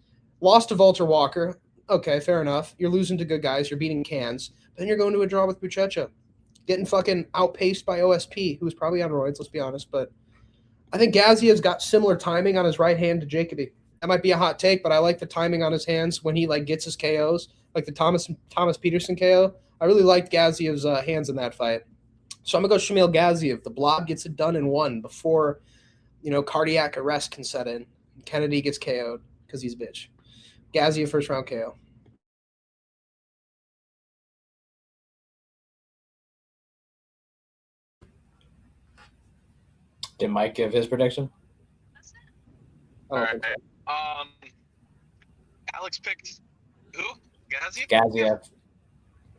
Lost to Walter Walker. Okay, fair enough. You're losing to good guys. You're beating cans. Then you're going to a draw with Buchecha. Getting fucking outpaced by OSP, who's probably on roids, let's be honest. But I think Gaziev's got similar timing on his right hand to Jacoby. That might be a hot take, but I like the timing on his hands when he like gets his KOs, like the Thomas Peterson KO. I really liked Gaziev's hands in that fight. So I'm going to go Shamil Gaziev. The blob gets it done in one before, cardiac arrest can set in. Kennedy gets KO'd because he's a bitch. Gaziev first round KO. Did Mike give his prediction? All right. Alex picked who? Gaziev? Gaziev.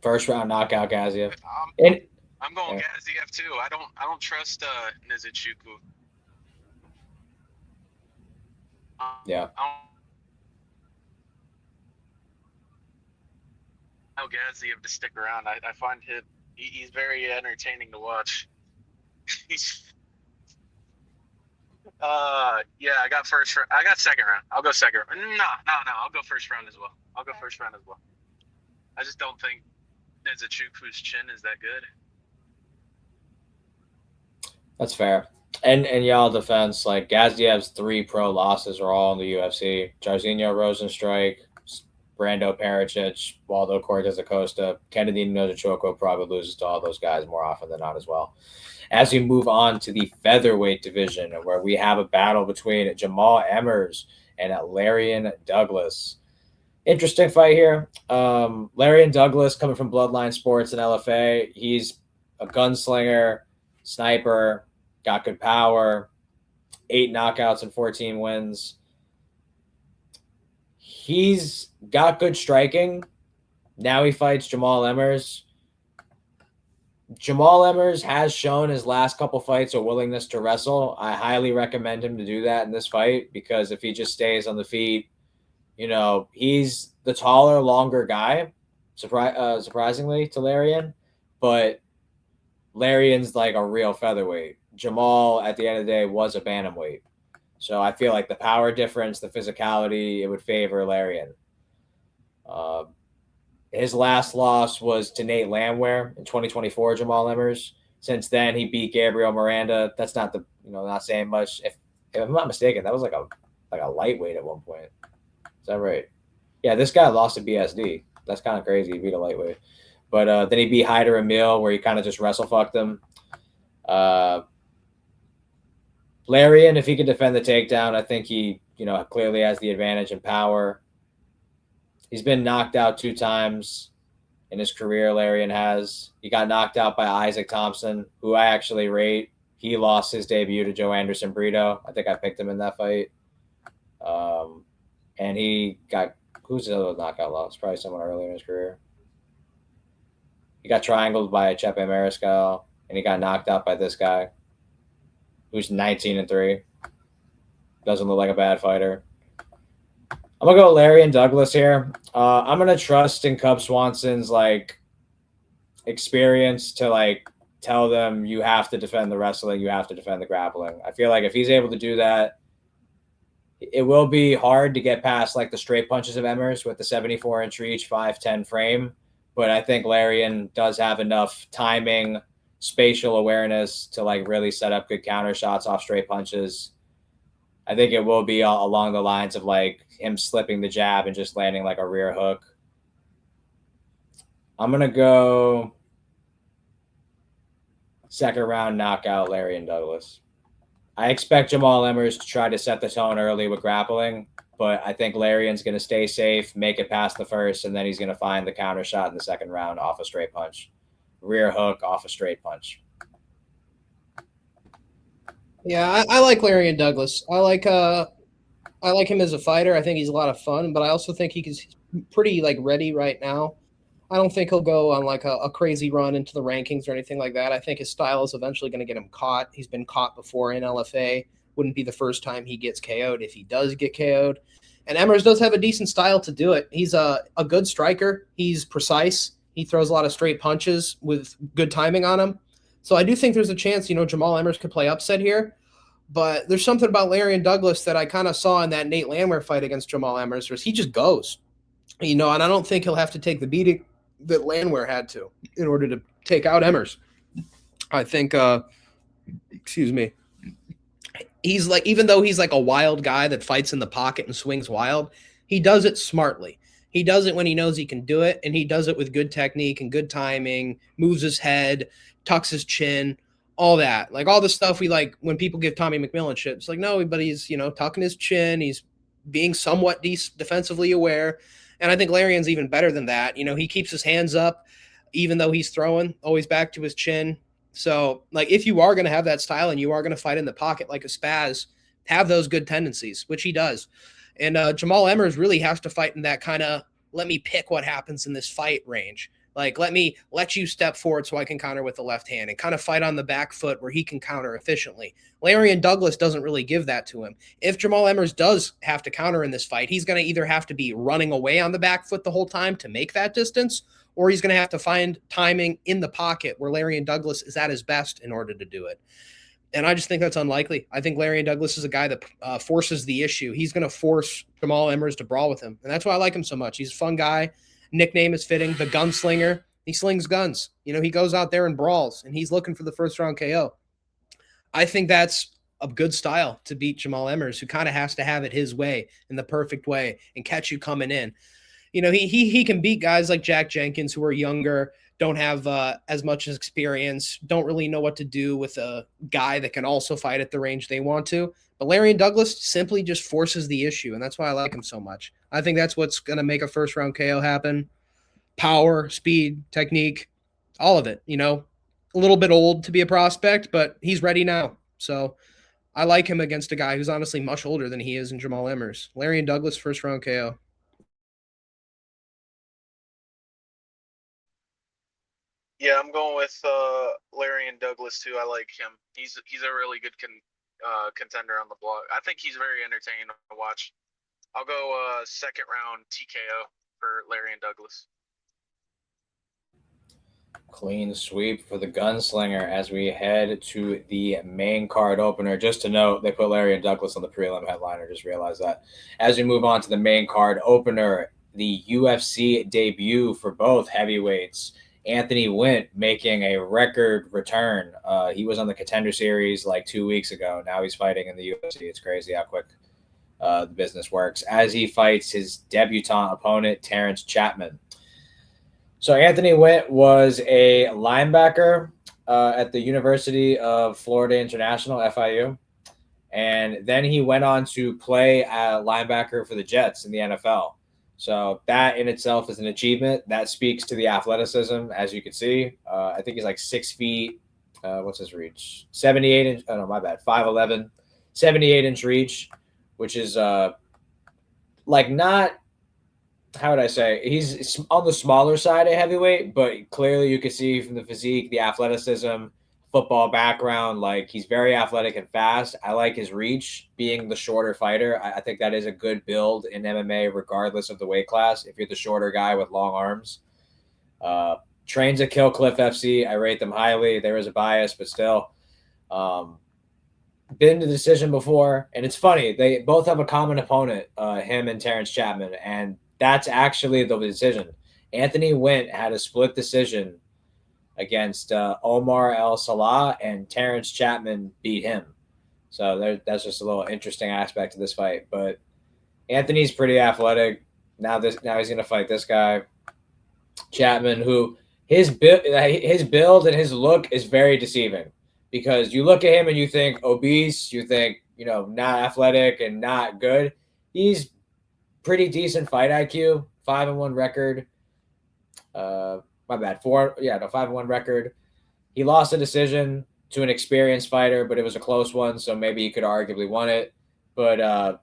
First round knockout Gaziev. I'm going Gaziev too. I don't trust Nizichuku. Yeah. I know Gaziev to stick around. I find he's very entertaining to watch. I got first round. I got second round. I'll go second round. No. I'll go first round as well. I just don't think Nizichuku's chin is that good. That's fair. And y'all defense, like Gaziev's 3 pro losses are all in the UFC. Jairzinho Rosenstrike, Brando Pericic, Waldo Cortez Acosta, Kennedy Nozachoko probably loses to all those guys more often than not as well. As we move on to the featherweight division, where we have a battle between Jamal Emmers and Larian Douglas. Interesting fight here. Larian Douglas coming from Bloodline Sports and LFA. He's a gunslinger, sniper, got good power, 8 knockouts and 14 wins. He's got good striking. Now he fights Jamal Emmers. Jamal Emmers has shown his last couple fights a willingness to wrestle. I highly recommend him to do that in this fight because if he just stays on the feet, he's the taller, longer guy, surprisingly to Larian, but Larian's like a real featherweight. Jamal, at the end of the day, was a bantamweight. So I feel like the power difference, the physicality, it would favor Larian. His last loss was to Nate Landwehr in 2024, Jamal Emmers. Since then, he beat Gabriel Miranda. That's not not saying much. If I'm not mistaken, that was like a lightweight at one point. Is that right? Yeah, this guy lost to BSD. That's kind of crazy. He beat a lightweight. But then he beat Hyder Emil, where he kind of just wrestle fucked him. Larian, if he can defend the takedown, I think he, clearly has the advantage in power. He's been knocked out 2 times in his career, Larian has. He got knocked out by Isaac Thompson, who I actually rate. He lost his debut to Joe Anderson Brito. I think I picked him in that fight. And he got, who's the other knockout loss? Probably someone earlier in his career. He got triangled by Chepe Mariscal, and he got knocked out by this guy, who's 19-3. Doesn't look like a bad fighter. I'm going to go Larian Douglas here. I'm going to trust in Cub Swanson's, experience to, tell them you have to defend the wrestling, you have to defend the grappling. I feel like if he's able to do that, it will be hard to get past, the straight punches of Emmers with the 74-inch reach, 5'10" frame. But I think Larian does have enough timing, spatial awareness to, really set up good counter shots off straight punches. I think it will be along the lines of him slipping the jab and just landing a rear hook. I'm going to go second round knockout Larian Douglas. I expect Jamal Emmers to try to set the tone early with grappling, but I think Larian's going to stay safe, make it past the first, and then he's going to find the counter shot in the second round off a straight punch. Rear hook off a straight punch. Yeah, I like Larian Douglas. I like I like him as a fighter. I think he's a lot of fun, but I also think he's pretty like ready right now. I don't think he'll go on like a crazy run into the rankings or anything like that. I think his style is eventually going to get him caught. He's been caught before in LFA. Wouldn't be the first time he gets KO'd if he does get KO'd. And Emmers does have a decent style to do it. He's a good striker. He's precise. He throws a lot of straight punches with good timing on him. So I do think there's a chance, Jamal Emmers could play upset here. But there's something about Larian Douglas that I kind of saw in that Nate Landwehr fight against Jamal Emmers, where he just goes, and I don't think he'll have to take the beating that Landwehr had to in order to take out Emmers. I think, excuse me, he's like, even though he's like a wild guy that fights in the pocket and swings wild, he does it smartly. He does it when he knows he can do it, and he does it with good technique and good timing, moves his head, tucks his chin, all that. Like all the stuff we like when people give Tommy McMillan shit. It's like, no, but he's, tucking his chin. He's being somewhat defensively aware. And I think Larian's even better than that. He keeps his hands up, even though he's throwing, always back to his chin. So, like, if you are going to have that style and you are going to fight in the pocket like a spaz, have those good tendencies, which he does. And Jamal Emmers really has to fight in that kind of let me pick what happens in this fight range. Like, let you step forward so I can counter with the left hand and kind of fight on the back foot where he can counter efficiently. Larian Douglas doesn't really give that to him. If Jamal Emmers does have to counter in this fight, he's going to either have to be running away on the back foot the whole time to make that distance, or he's going to have to find timing in the pocket where Larian Douglas is at his best in order to do it. And I just think that's unlikely. I think Larian Douglas is a guy that forces the issue. He's going to force Jamal Emmers to brawl with him. And that's why I like him so much. He's a fun guy. Nickname is fitting, the gunslinger. He slings guns. He goes out there and brawls, and he's looking for the first round KO. I think that's a good style to beat Jamal Emmers, who kind of has to have it his way in the perfect way and catch you coming in. He can beat guys like Jack Jenkins who are younger, don't have as much experience, don't really know what to do with a guy that can also fight at the range they want to. But Larian Douglas simply just forces the issue, and that's why I like him so much. I think that's what's going to make a first-round KO happen. Power, speed, technique, all of it. A little bit old to be a prospect, but he's ready now. So I like him against a guy who's honestly much older than he is in Jamal Emmers. Larian Douglas, first-round KO. Yeah, I'm going with Larian Douglas too. I like him. He's a really good contender on the block. I think he's very entertaining to watch. I'll go second round TKO for Larian Douglas. Clean sweep for the gunslinger as we head to the main card opener. Just to note, they put Larian Douglas on the prelim headliner. Just realized that. As we move on to the main card opener, the UFC debut for both heavyweights. Anthony Wint making a record return. He was on the Contender Series like 2 weeks ago. Now he's fighting in the UFC. It's crazy how quick the business works. As he fights his debutant opponent, Terrence Chapman. So Anthony Wint was a linebacker at the University of Florida International, FIU. And then he went on to play linebacker for the Jets in the NFL. So that in itself is an achievement. That speaks to the athleticism, as you can see. I think he's like 6 feet. What's his reach? 78 inch. Oh, no, my bad. 5'11", 78-inch reach, which is like not, how would I say? He's on the smaller side of heavyweight, but clearly you can see from the physique, the athleticism, football background, like he's very athletic and fast. I like his reach being the shorter fighter. I think that is a good build in MMA regardless of the weight class. If you're the shorter guy with long arms, trains at Kill Cliff FC. I rate them highly. There is a bias, but still been to the decision before. And it's funny. They both have a common opponent, him and Terrence Chapman. And that's actually the decision. Anthony Wint had a split decision against Omar El Salah, and Terrence Chapman beat him. So that's just a little interesting aspect of this fight. But Anthony's pretty athletic. Now he's going to fight this guy, Chapman, who his build and his look is very deceiving, because you look at him and you think obese, you think, not athletic and not good. He's pretty decent fight IQ, 5-1 record. My bad. 5-1 record. He lost a decision to an experienced fighter, but it was a close one, so maybe he could arguably won it. But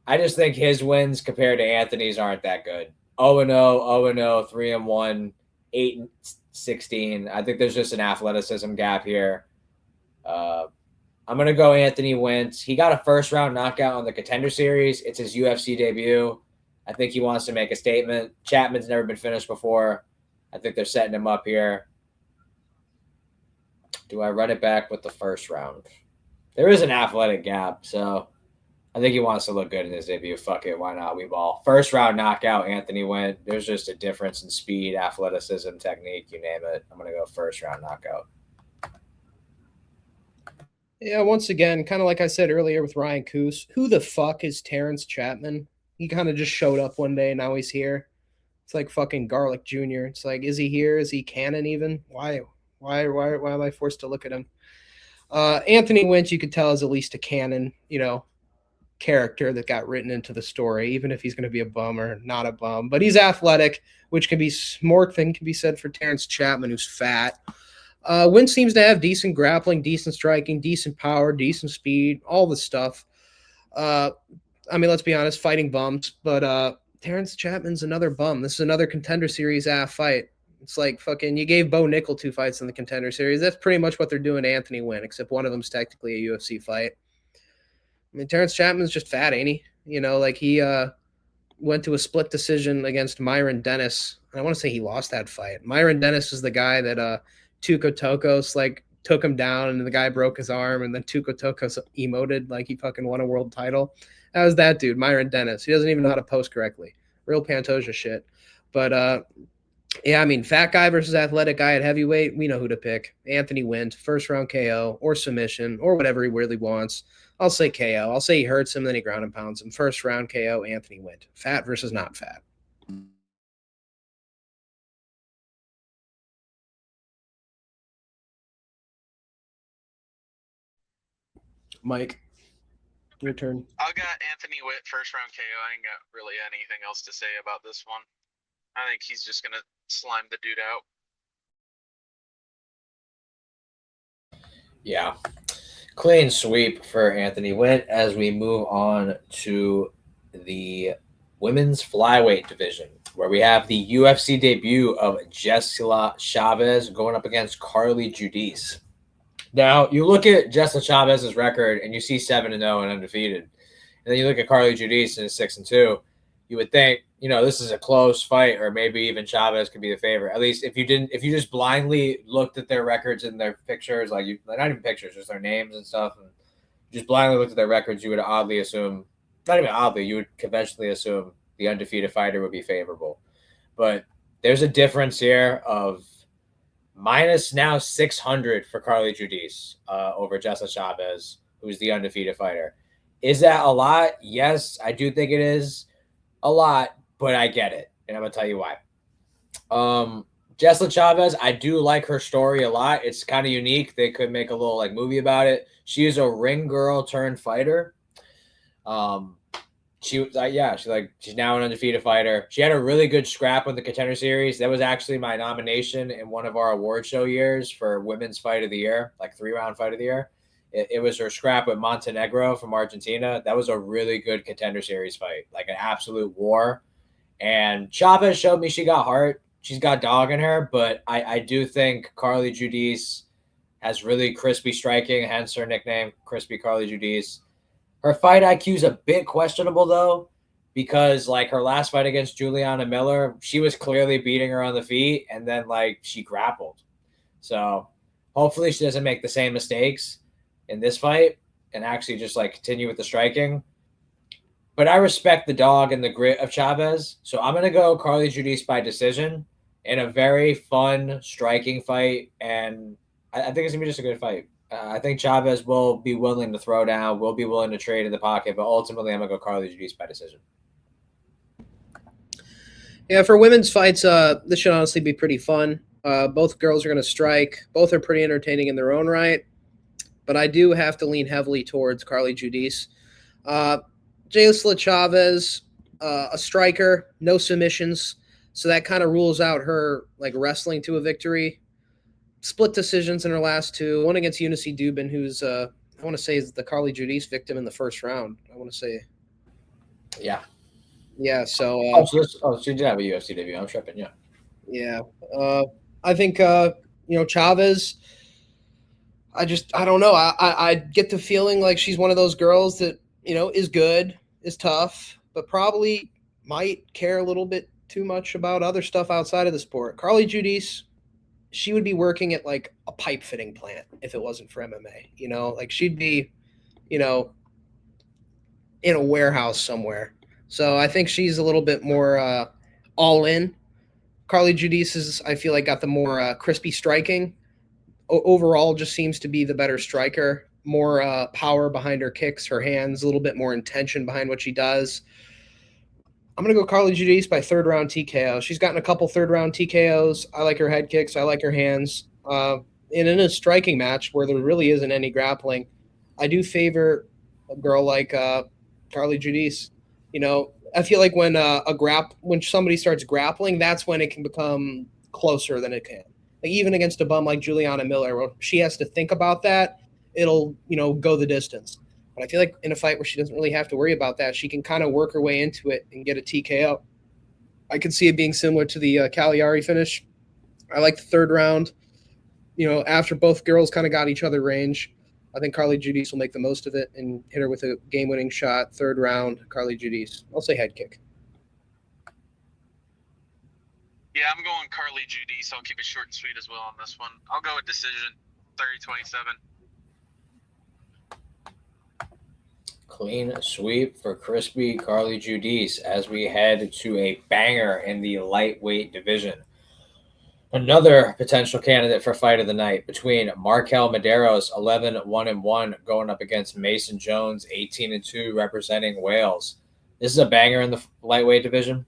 I just think his wins compared to Anthony's aren't that good. 0-0, 0-0, 3-1, 8-16. I think there's just an athleticism gap here. I'm going to go Anthony wins. He got a first-round knockout on the Contender Series. It's his UFC debut. I think he wants to make a statement. Chapman's never been finished before. I think they're setting him up here. Do I run it back with the first round? There is an athletic gap, so I think he wants to look good in his debut. Fuck it, why not? We ball. First round knockout, Anthony went. There's just a difference in speed, athleticism, technique, you name it. I'm going to go first round knockout. Yeah, once again, kind of like I said earlier with Ryan Coos, who the fuck is Terrence Chapman? He kind of just showed up one day, now he's here. It's like fucking Garlic Jr. It's like, is he here? Is he canon even? Why am I forced to look at him? Anthony Winch, you could tell, is at least a canon, character that got written into the story, even if he's going to be a bum or not a bum. But he's athletic, which can be more thing can be said for Terrence Chapman, who's fat. Winch seems to have decent grappling, decent striking, decent power, decent speed, all the stuff. Let's be honest, fighting bums, but Terrence Chapman's another bum. This is another Contender Series fight. It's like fucking you gave Bo Nickel 2 fights in the Contender Series. That's pretty much what they're doing to Anthony Wynn, except one of them's technically a UFC fight. I mean, Terrence Chapman's just fat, ain't he? He went to a split decision against Myron Dennis. I want to say he lost that fight. Myron Dennis is the guy that Tuco Tokos took him down and the guy broke his arm and then Tuco Tokos emoted like he fucking won a world title. That was that dude, Myron Dennis. He doesn't even know how to post correctly. Real Pantoja shit. But fat guy versus athletic guy at heavyweight, we know who to pick. Anthony wins, first round KO or submission or whatever he really wants. I'll say KO. I'll say he hurts him, then he ground and pounds him. First round KO, Anthony wins. Fat versus not fat. Mike, your turn. I got Anthony Witt, first round KO. I ain't got really anything else to say about this one. I think he's just going to slime the dude out. Yeah. Clean sweep for Anthony Wynn as we move on to the women's flyweight division, where we have the UFC debut of Jessica Chavez going up against Carly Judice. Now, you look at Jessica Chavez's record and you see 7-0 and undefeated. And then you look at Carly Judice and it's 6-2. You would think, this is a close fight, or maybe even Chavez could be the favorite. At least if you just blindly looked at their records and their pictures, not even pictures, just their names and stuff, and just blindly looked at their records, you would oddly assume, not even oddly, you would conventionally assume the undefeated fighter would be favorable. But there's a difference here of minus now 600 for Carly Judice over Jessica Chavez, who's the undefeated fighter. Is that a lot? Yes, I do think it is a lot, but I get it, and I'm gonna tell you why. Jessica Chavez, I do like her story a lot. It's kind of unique. They could make a little movie about it. She is a ring girl turned fighter. She's now an undefeated fighter. She had a really good scrap on the Contender Series. That was actually my nomination in one of our award show years for Women's Fight of the Year, 3-round Fight of the Year. It was her scrap with Montenegro from Argentina. That was a really good Contender Series fight, an absolute war. And Chavez showed me she got heart. She's got dog in her, but I do think Carly Judice has really crispy striking, hence her nickname, Crispy Carly Judice. Her fight IQ is a bit questionable, though, because, her last fight against Juliana Miller, she was clearly beating her on the feet, and then, she grappled. So hopefully she doesn't make the same mistakes in this fight and actually just continue with the striking. But I respect the dog and the grit of Chavez. So I'm going to go Carly Judice by decision in a very fun striking fight. And I think it's going to be just a good fight. I think Chavez will be willing to throw down, will be willing to trade in the pocket, but ultimately I'm going to go Carly Judice by decision. Yeah, for women's fights, this should honestly be pretty fun. Both girls are going to strike. Both are pretty entertaining in their own right. But I do have to lean heavily towards Carly Judice. Jessica Chavez, a striker, no submissions. So that kind of rules out her wrestling to a victory. Split decisions in her last two. One against Eunice Dubin, who's I want to say is the Carly Judice victim in the first round. I want to say. Yeah. Yeah, so She did have a UFC debut. I'm tripping. Yeah. yeah, I think Chavez. I don't know. I get the feeling like she's one of those girls that is good, is tough, but probably might care a little bit too much about other stuff outside of the sport. Carly Judice, she would be working at like a pipe fitting plant if it wasn't for MMA. Like she'd be, you know, in a warehouse somewhere. So I think she's a little bit more all in. Carly Judice is, I feel like, got the more crispy striking. Overall, just seems to be the better striker. More power behind her kicks, her hands, a little bit more intention behind what she does. I'm going to go Carly Judice by third round TKO. She's gotten a couple third round TKOs. I like her head kicks. I like her hands. And in a striking match where there really isn't any grappling, I do favor a girl like Carly Judice. I feel like when somebody starts grappling, that's when it can become closer than it can. Like even against a bum like Juliana Miller, where she has to think about that, it'll go the distance. But I feel like in a fight where she doesn't really have to worry about that, she can kind of work her way into it and get a TKO. I could see it being similar to the Cagliari finish. I like the third round. After both girls kind of got each other range, I think Carly Judice will make the most of it and hit her with a game-winning shot. Third round, Carly Judice. I'll say head kick. Yeah, I'm going Carly Judice. I'll keep it short and sweet as well on this one. I'll go with decision 30-27. Clean sweep for crispy Carly Judice as we head to a banger in the lightweight division. Another potential candidate for fight of the night between Markel Medeiros, 11-1-1, going up against Mason Jones, 18-2, representing Wales. This is a banger in the lightweight division.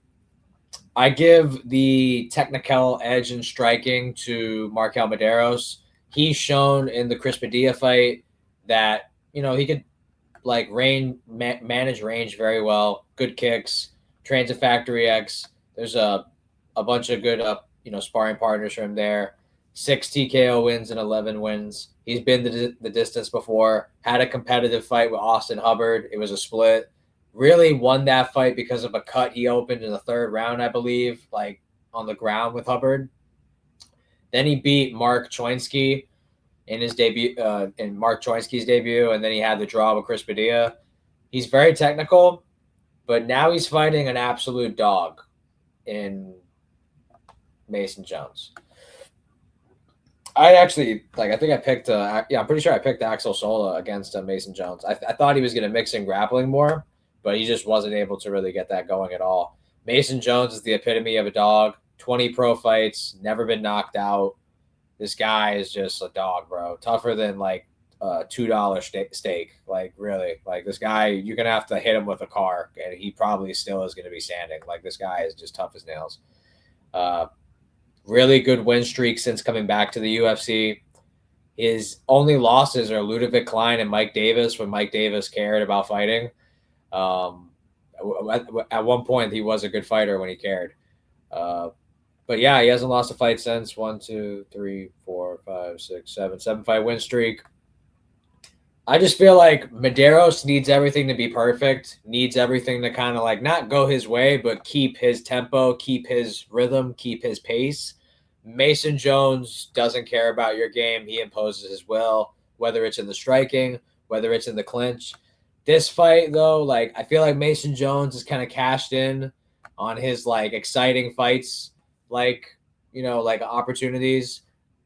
I give the technical edge in striking to Markel Medeiros. He's shown in the Chris Padilla fight that he could manage range very well. Good kicks, trains at Factory X. There's a bunch of good sparring partners from there. 6 TKO wins and 11 wins. He's been the distance before. Had a competitive fight with Austin Hubbard. It was a split. Really won that fight because of a cut he opened in the third round, I believe, like on the ground with Hubbard. Then he beat Mark Choinsky in his debut, in Mark Choinsky's debut, and then he had the draw with Chris Padilla. He's very technical, but now he's fighting an absolute dog in Mason Jones. I think I picked, I'm pretty sure I picked Axel Sola against Mason Jones. I thought he was going to mix in grappling more, but he just wasn't able to really get that going at all. Mason Jones is the epitome of a dog. 20 pro fights, never been knocked out. This guy is just a dog, bro. Tougher than like a $2 steak. Like really, like this guy, you're gonna have to hit him with a car, and he probably still is gonna be standing. Like this guy is just tough as nails. Really good win streak since coming back to the UFC. His only losses are Ludovic Klein and Mike Davis when Mike Davis cared about fighting. At one point, he was a good fighter when he cared. But yeah, he hasn't lost a fight since. 1, 2, 3, 4, 5, 6, 7. 7-fight win streak. I just feel like Medeiros needs everything to be perfect, needs everything to kind of like not go his way, but keep his tempo, keep his rhythm, keep his pace. Mason Jones doesn't care about your game. He imposes his will, whether it's in the striking, whether it's in the clinch. This fight, though, like I feel like Mason Jones is kind of cashed in on his like exciting fights, like opportunities.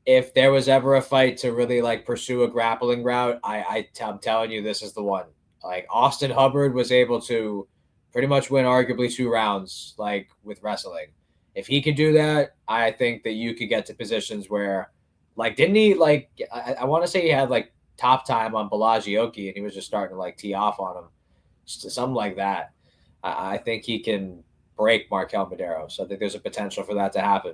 If there was ever a fight to really like pursue a grappling route, I'm telling you, this is the one. Like Austin Hubbard was able to pretty much win arguably 2 rounds, like with wrestling. If he could do that, I think that you could get to positions where, like, didn't he like? I want to say he had like top time on Balagioki, and he was just starting to like tee off on him, just something like that. I think he can break Markel Medeiros. So I think there's a potential for that to happen,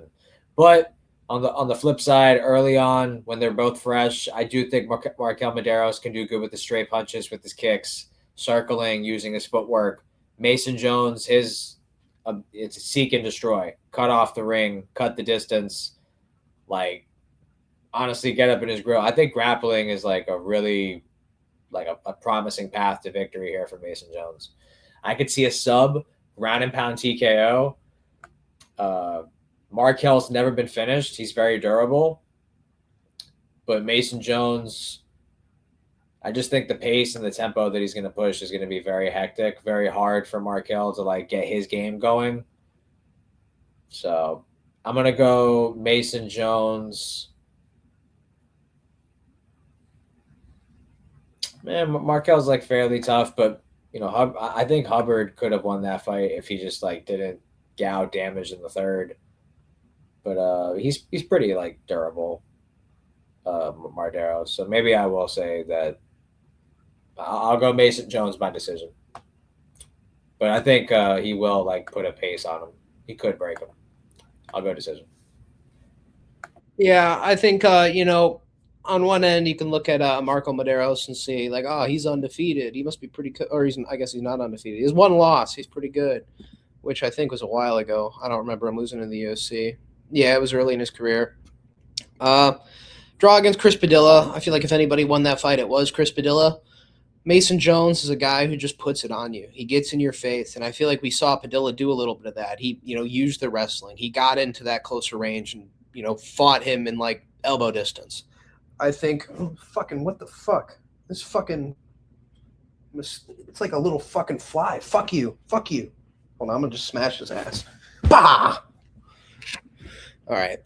but on the flip side, early on when they're both fresh, I do think Markel Medeiros can do good with the straight punches, with his kicks, circling, using his footwork. Mason Jones, it's seek and destroy, cut off the ring, cut the distance, like honestly get up in his grill. I think grappling is like a really like a promising path to victory here for Mason Jones. I could see a sub, ground and pound TKO. Markel's never been finished. He's very durable. But Mason Jones, I just think the pace and the tempo that he's going to push is going to be very hectic, very hard for Markel to like get his game going. So I'm going to go Mason Jones. Man, Markel's like fairly tough, but I think Hubbard could have won that fight if he just like didn't get out damaged in the third. But he's pretty like durable, Mardero. So maybe I will say that I'll go Mason Jones by decision. But I think he will like put a pace on him. He could break him. I'll go decision. Yeah, I think on one end you can look at Marco Medeiros and see like, oh, he's undefeated. He must be pretty good. Or I guess he's not undefeated. He has one loss. He's pretty good, which I think was a while ago. I don't remember him losing in the UFC. Yeah, it was early in his career. Draw against Chris Padilla. I feel like if anybody won that fight, it was Chris Padilla. Mason Jones is a guy who just puts it on you. He gets in your face, and I feel like we saw Padilla do a little bit of that. He, used the wrestling. He got into that closer range and, fought him in like elbow distance. I think, fucking what the fuck? This fucking, it's like a little fucking fly. Fuck you. Fuck you. Hold on, I'm gonna just smash his ass. Bah! All right,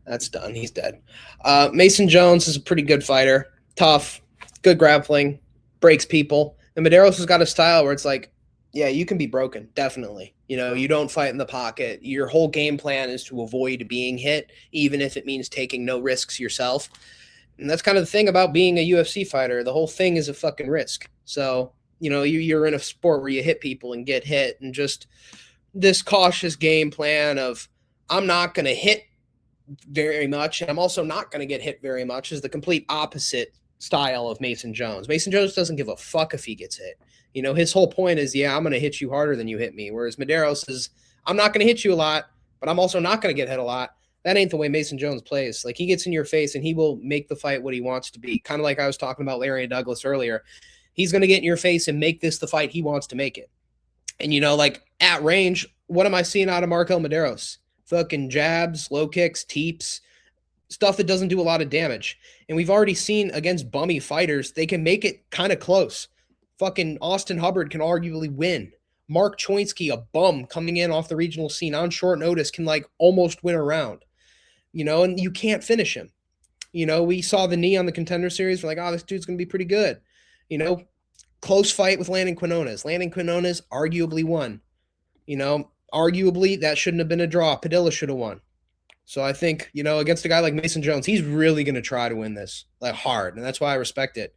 that's done. He's dead. Mason Jones is a pretty good fighter. Tough, good grappling, breaks people. And Medeiros has got a style where it's like, yeah, you can be broken, definitely. You don't fight in the pocket. Your whole game plan is to avoid being hit, even if it means taking no risks yourself. And that's kind of the thing about being a UFC fighter. The whole thing is a fucking risk. So, you're in a sport where you hit people and get hit, and just this cautious game plan of I'm not going to hit very much, and I'm also not going to get hit very much is the complete opposite style of Mason Jones. Mason Jones doesn't give a fuck if he gets hit. His whole point is, yeah, I'm going to hit you harder than you hit me. Whereas Medeiros is, I'm not going to hit you a lot, but I'm also not going to get hit a lot. That ain't the way Mason Jones plays. Like, he gets in your face and he will make the fight what he wants to be. Kind of like I was talking about Larry Douglas earlier. He's going to get in your face and make this the fight he wants to make it. And, like at range, what am I seeing out of Markel Medeiros? Fucking jabs, low kicks, teeps, stuff that doesn't do a lot of damage. And we've already seen against bummy fighters, they can make it kind of close. Fucking Austin Hubbard can arguably win. Mark Choinsky, a bum coming in off the regional scene on short notice, can like almost win a round. And you can't finish him. We saw the knee on the Contender Series. We're like, oh, this dude's going to be pretty good. Close fight with Landon Quinones. Landon Quinones arguably won. Arguably that shouldn't have been a draw. Padilla should have won. So I think, against a guy like Mason Jones, he's really going to try to win this like hard. And that's why I respect it.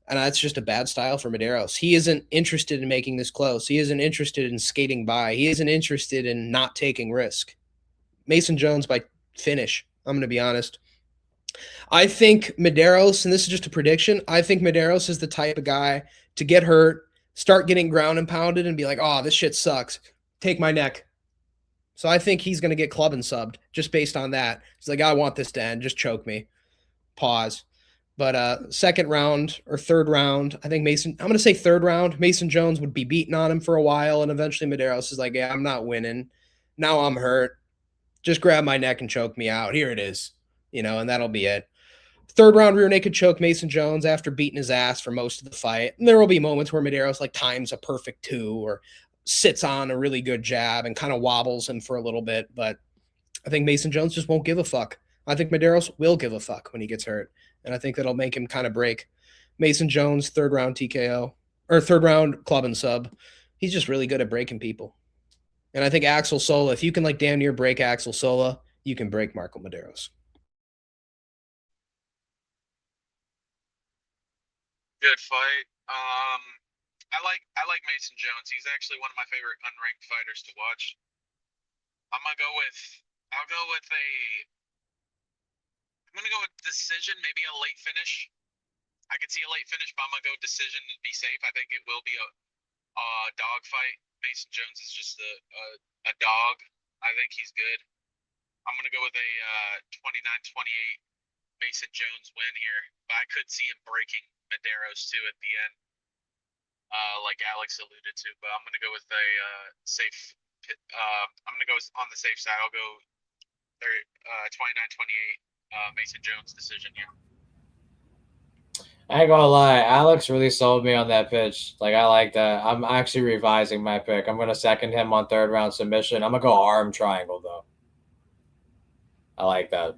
And that's just a bad style for Medeiros. He isn't interested in making this close. He isn't interested in skating by. He isn't interested in not taking risk. Mason Jones by finish. I'm going to be honest. I think Medeiros, and this is just a prediction, I think Medeiros is the type of guy to get hurt, start getting ground and pounded, and be like, oh, this shit sucks. Take my neck. So I think he's going to get club and subbed just based on that. He's like, I want this to end. Just choke me. Pause. But second round or third round, I think I'm going to say third round. Mason Jones would be beating on him for a while, and eventually Medeiros is like, yeah, I'm not winning. Now I'm hurt. Just grab my neck and choke me out. Here it is. And that'll be it. Third round rear naked choke Mason Jones after beating his ass for most of the fight. And there will be moments where Medeiros like times a perfect 2 or sits on a really good jab and kind of wobbles him for a little bit. But I think Mason Jones just won't give a fuck. I think Medeiros will give a fuck when he gets hurt. And I think that'll make him kind of break. Mason Jones, third round TKO, or third round club and sub. He's just really good at breaking people. And I think Axel Sola, if you can like damn near break Axel Sola, you can break Marco Medeiros. Good fight. I like Mason Jones. He's actually one of my favorite unranked fighters to watch. I'll go with decision, maybe a late finish. I could see a late finish, but I'm gonna go decision to be safe. I think it will be a dog fight. Mason Jones is just a dog. I think he's good. I'm gonna go with a 29-28 Mason Jones win here, but I could see him breaking Medeiros too at the end. like Alex alluded to. But I'm gonna go with a safe. I'm gonna go on the safe side. I'll go 29-28 Mason Jones decision here. I ain't gonna lie, Alex really sold me on that pitch. Like, I like that. I'm actually revising my pick. I'm gonna second him on third round submission. I'm gonna go arm triangle though. I like that.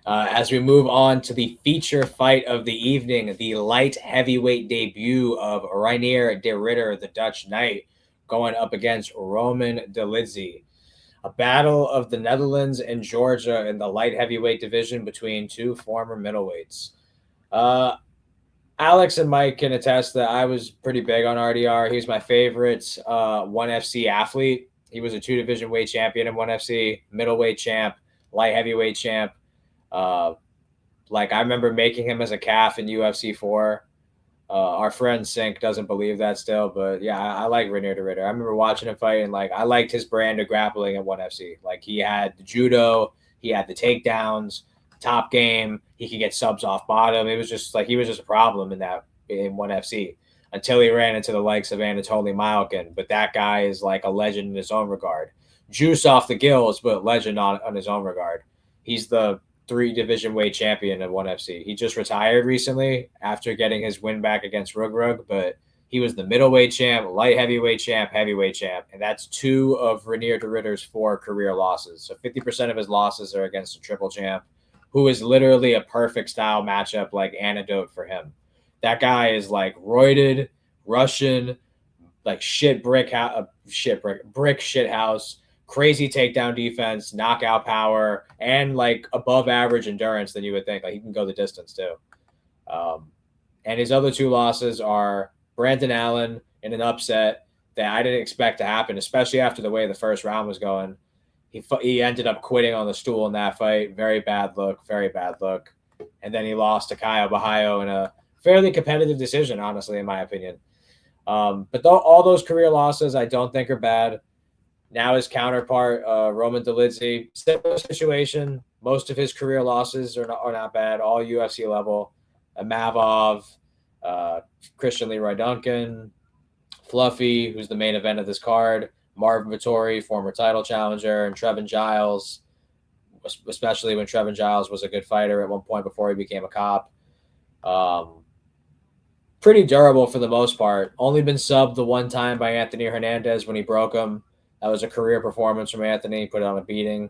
As we move on to the feature fight of the evening, the light heavyweight debut of Reinier de Ridder, the Dutch Knight, going up against Roman Dolidze. A battle of the Netherlands and Georgia in the light heavyweight division between two former middleweights. Alex and Mike can attest that I was pretty big on RDR. He's my favorite 1FC athlete. He was a 2-division weight champion in 1FC, middleweight champ, light heavyweight champ. Like, I remember making him as a calf in UFC 4. Our friend Sink doesn't believe that still, but yeah, I like Reinier de Ridder. I remember watching him fight, and like, I liked his brand of grappling at 1FC. Like, he had the judo, he had the takedowns, top game. He could get subs off bottom. It was just like he was just a problem in 1FC until he ran into the likes of Anatoly Malkin. But that guy is like a legend in his own regard. Juice off the gills, but legend on his own regard. He's the 3-division weight champion of 1FC. He just retired recently after getting his win back against Rug, but he was the middleweight champ, light heavyweight champ, heavyweight champ, and that's 2 of Reinier de Ridder's 4 career losses. So 50% of his losses are against a triple champ, who is literally a perfect style matchup, like antidote for him. That guy is like roided, Russian, like brick shit house, crazy takedown defense, knockout power, and like above average endurance than you would think. Like, he can go the distance too. And his other 2 losses are Brandon Allen in an upset that I didn't expect to happen, especially after the way the first round was going. He ended up quitting on the stool in that fight. Very bad look. And then he lost to Caio Bahayo in a fairly competitive decision, honestly, in my opinion. But all those career losses I don't think are bad. Now his counterpart, Roman Dolidze, similar situation. Most of his career losses are not bad, all UFC level. Mavov, Christian Leroy Duncan, Fluffy, who's the main event of this card, Marvin Vettori, former title challenger, and Trevin Giles, especially when Trevin Giles was a good fighter at one point before he became a cop. Pretty durable for the most part. Only been subbed the one time by Anthony Hernandez when he broke him. That was a career performance from Anthony, put on a beating.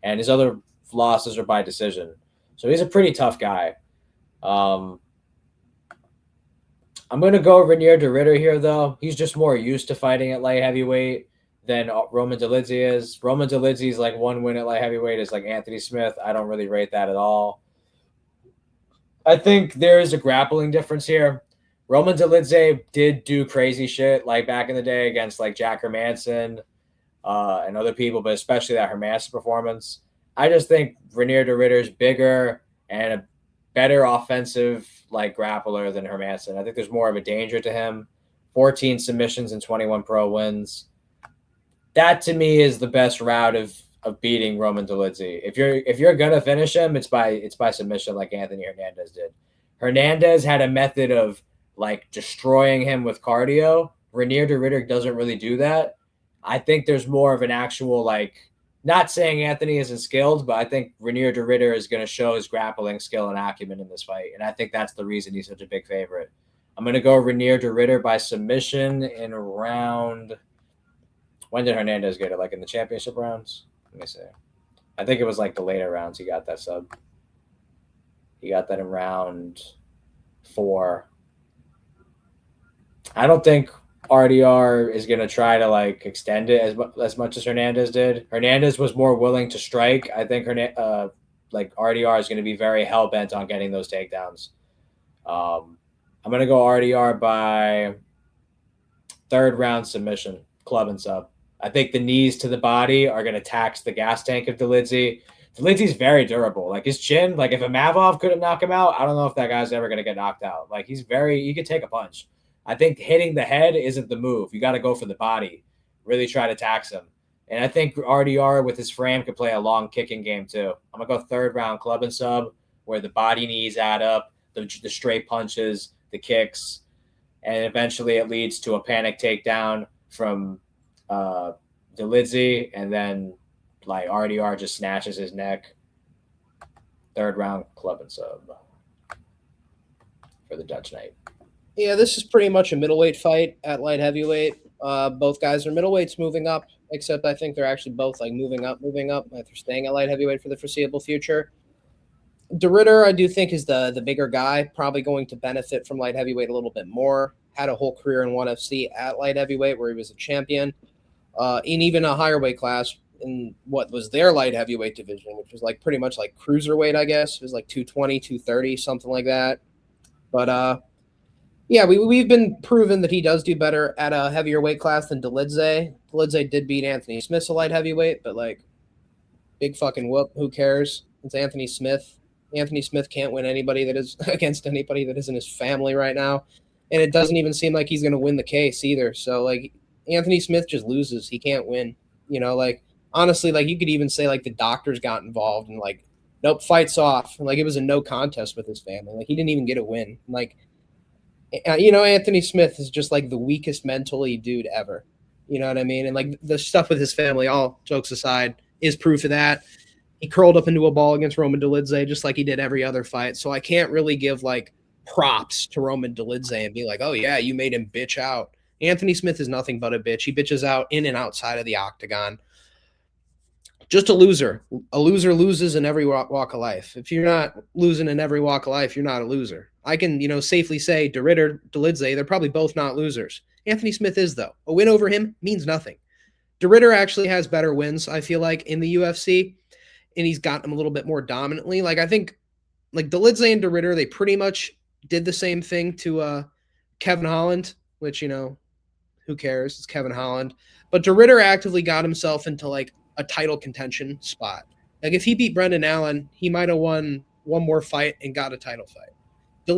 And his other losses are by decision. So he's a pretty tough guy. I'm going to go Reinier de Ridder here, though. He's just more used to fighting at light heavyweight than Roman Dolidze is. Roman Dolidze's like 1 win at light heavyweight is like Anthony Smith. I don't really rate that at all. I think there is a grappling difference here. Roman Dolidze did do crazy shit like back in the day against like Jack Hermanson and other people, but especially that Hermanson performance. I just think Reinier de Ridder's bigger and a better offensive like grappler than Hermanson. I think there's more of a danger to him. 14 submissions and 21 pro wins. That to me is the best route of beating Roman Dolidze. If you're gonna finish him, it's by submission like Anthony Hernandez did. Hernandez had a method of like destroying him with cardio. Reinier de Ridder doesn't really do that. I think there's more of an actual like. Not saying Anthony isn't skilled, but I think Reinier de Ridder is going to show his grappling skill and acumen in this fight. And I think that's the reason he's such a big favorite. I'm going to go Reinier de Ridder by submission in round. When did Hernandez get it? Like in the championship rounds? Let me see. I think it was like the later rounds he got that sub. He got that in round 4. I don't think RDR is going to try to like extend it as much as Hernandez did. Hernandez was more willing to strike. I think like RDR is going to be very hell bent on getting those takedowns. I'm going to go RDR by 3rd round submission, club and sub. I think the knees to the body are going to tax the gas tank of Dolidze. Dolidze's very durable. Like his chin, like if a Mavov couldn't knock him out, I don't know if that guy's ever going to get knocked out. Like he could take a punch. I think hitting the head isn't the move. You got to go for the body. Really try to tax him. And I think RDR with his frame could play a long kicking game too. I'm going to go 3rd round club and sub where the body knees add up, the straight punches, the kicks. and eventually it leads to a panic takedown from Dolidze, and then like RDR just snatches his neck. Third round club and sub for the Dutch Knight. Yeah, this is pretty much a middleweight fight at light heavyweight. Both guys are middleweights moving up, except I think they're actually both like moving up. Like they're staying at light heavyweight for the foreseeable future. De Ridder, I do think, is the bigger guy, probably going to benefit from light heavyweight a little bit more. Had a whole career in ONE FC at light heavyweight where he was a champion. In even a higher weight class in what was their light heavyweight division, which was like pretty much like cruiserweight, I guess. It was like 220, 230, something like that. But yeah, we've been proven that he does do better at a heavier weight class than Dolidze. Dolidze did beat Anthony Smith a light heavyweight, but like big fucking whoop. Who cares? It's Anthony Smith. Anthony Smith can't win anybody that is against anybody that isn't his family right now. And it doesn't even seem like he's going to win the case either. So like Anthony Smith just loses. He can't win. You know, like honestly, like you could even say like the doctors got involved and like, nope, fights off. Like it was a no contest with his family. Like he didn't even get a win. Like, you know, Anthony Smith is just like the weakest mentally dude ever. You know what I mean? And like the stuff with his family, all jokes aside, is proof of that. He curled up into a ball against Roman Dolidze just like he did every other fight. So I can't really give like props to Roman Dolidze and be like, oh yeah, you made him bitch out. Anthony Smith is nothing but a bitch. He bitches out in and outside of the octagon. Just a loser. A loser loses in every walk of life. If you're not losing in every walk of life, you're not a loser. I can, you know, safely say De Ridder, Dolidze, they're probably both not losers. Anthony Smith is, though. A win over him means nothing. De Ridder actually has better wins, I feel like, in the UFC, and he's got them a little bit more dominantly. Like, I think, like, Dolidze and De Ridder, they pretty much did the same thing to Kevin Holland, which, you know, who cares? It's Kevin Holland. But De Ridder actively got himself into, like, a title contention spot. Like, if he beat Brendan Allen, he might have won one more fight and got a title fight. To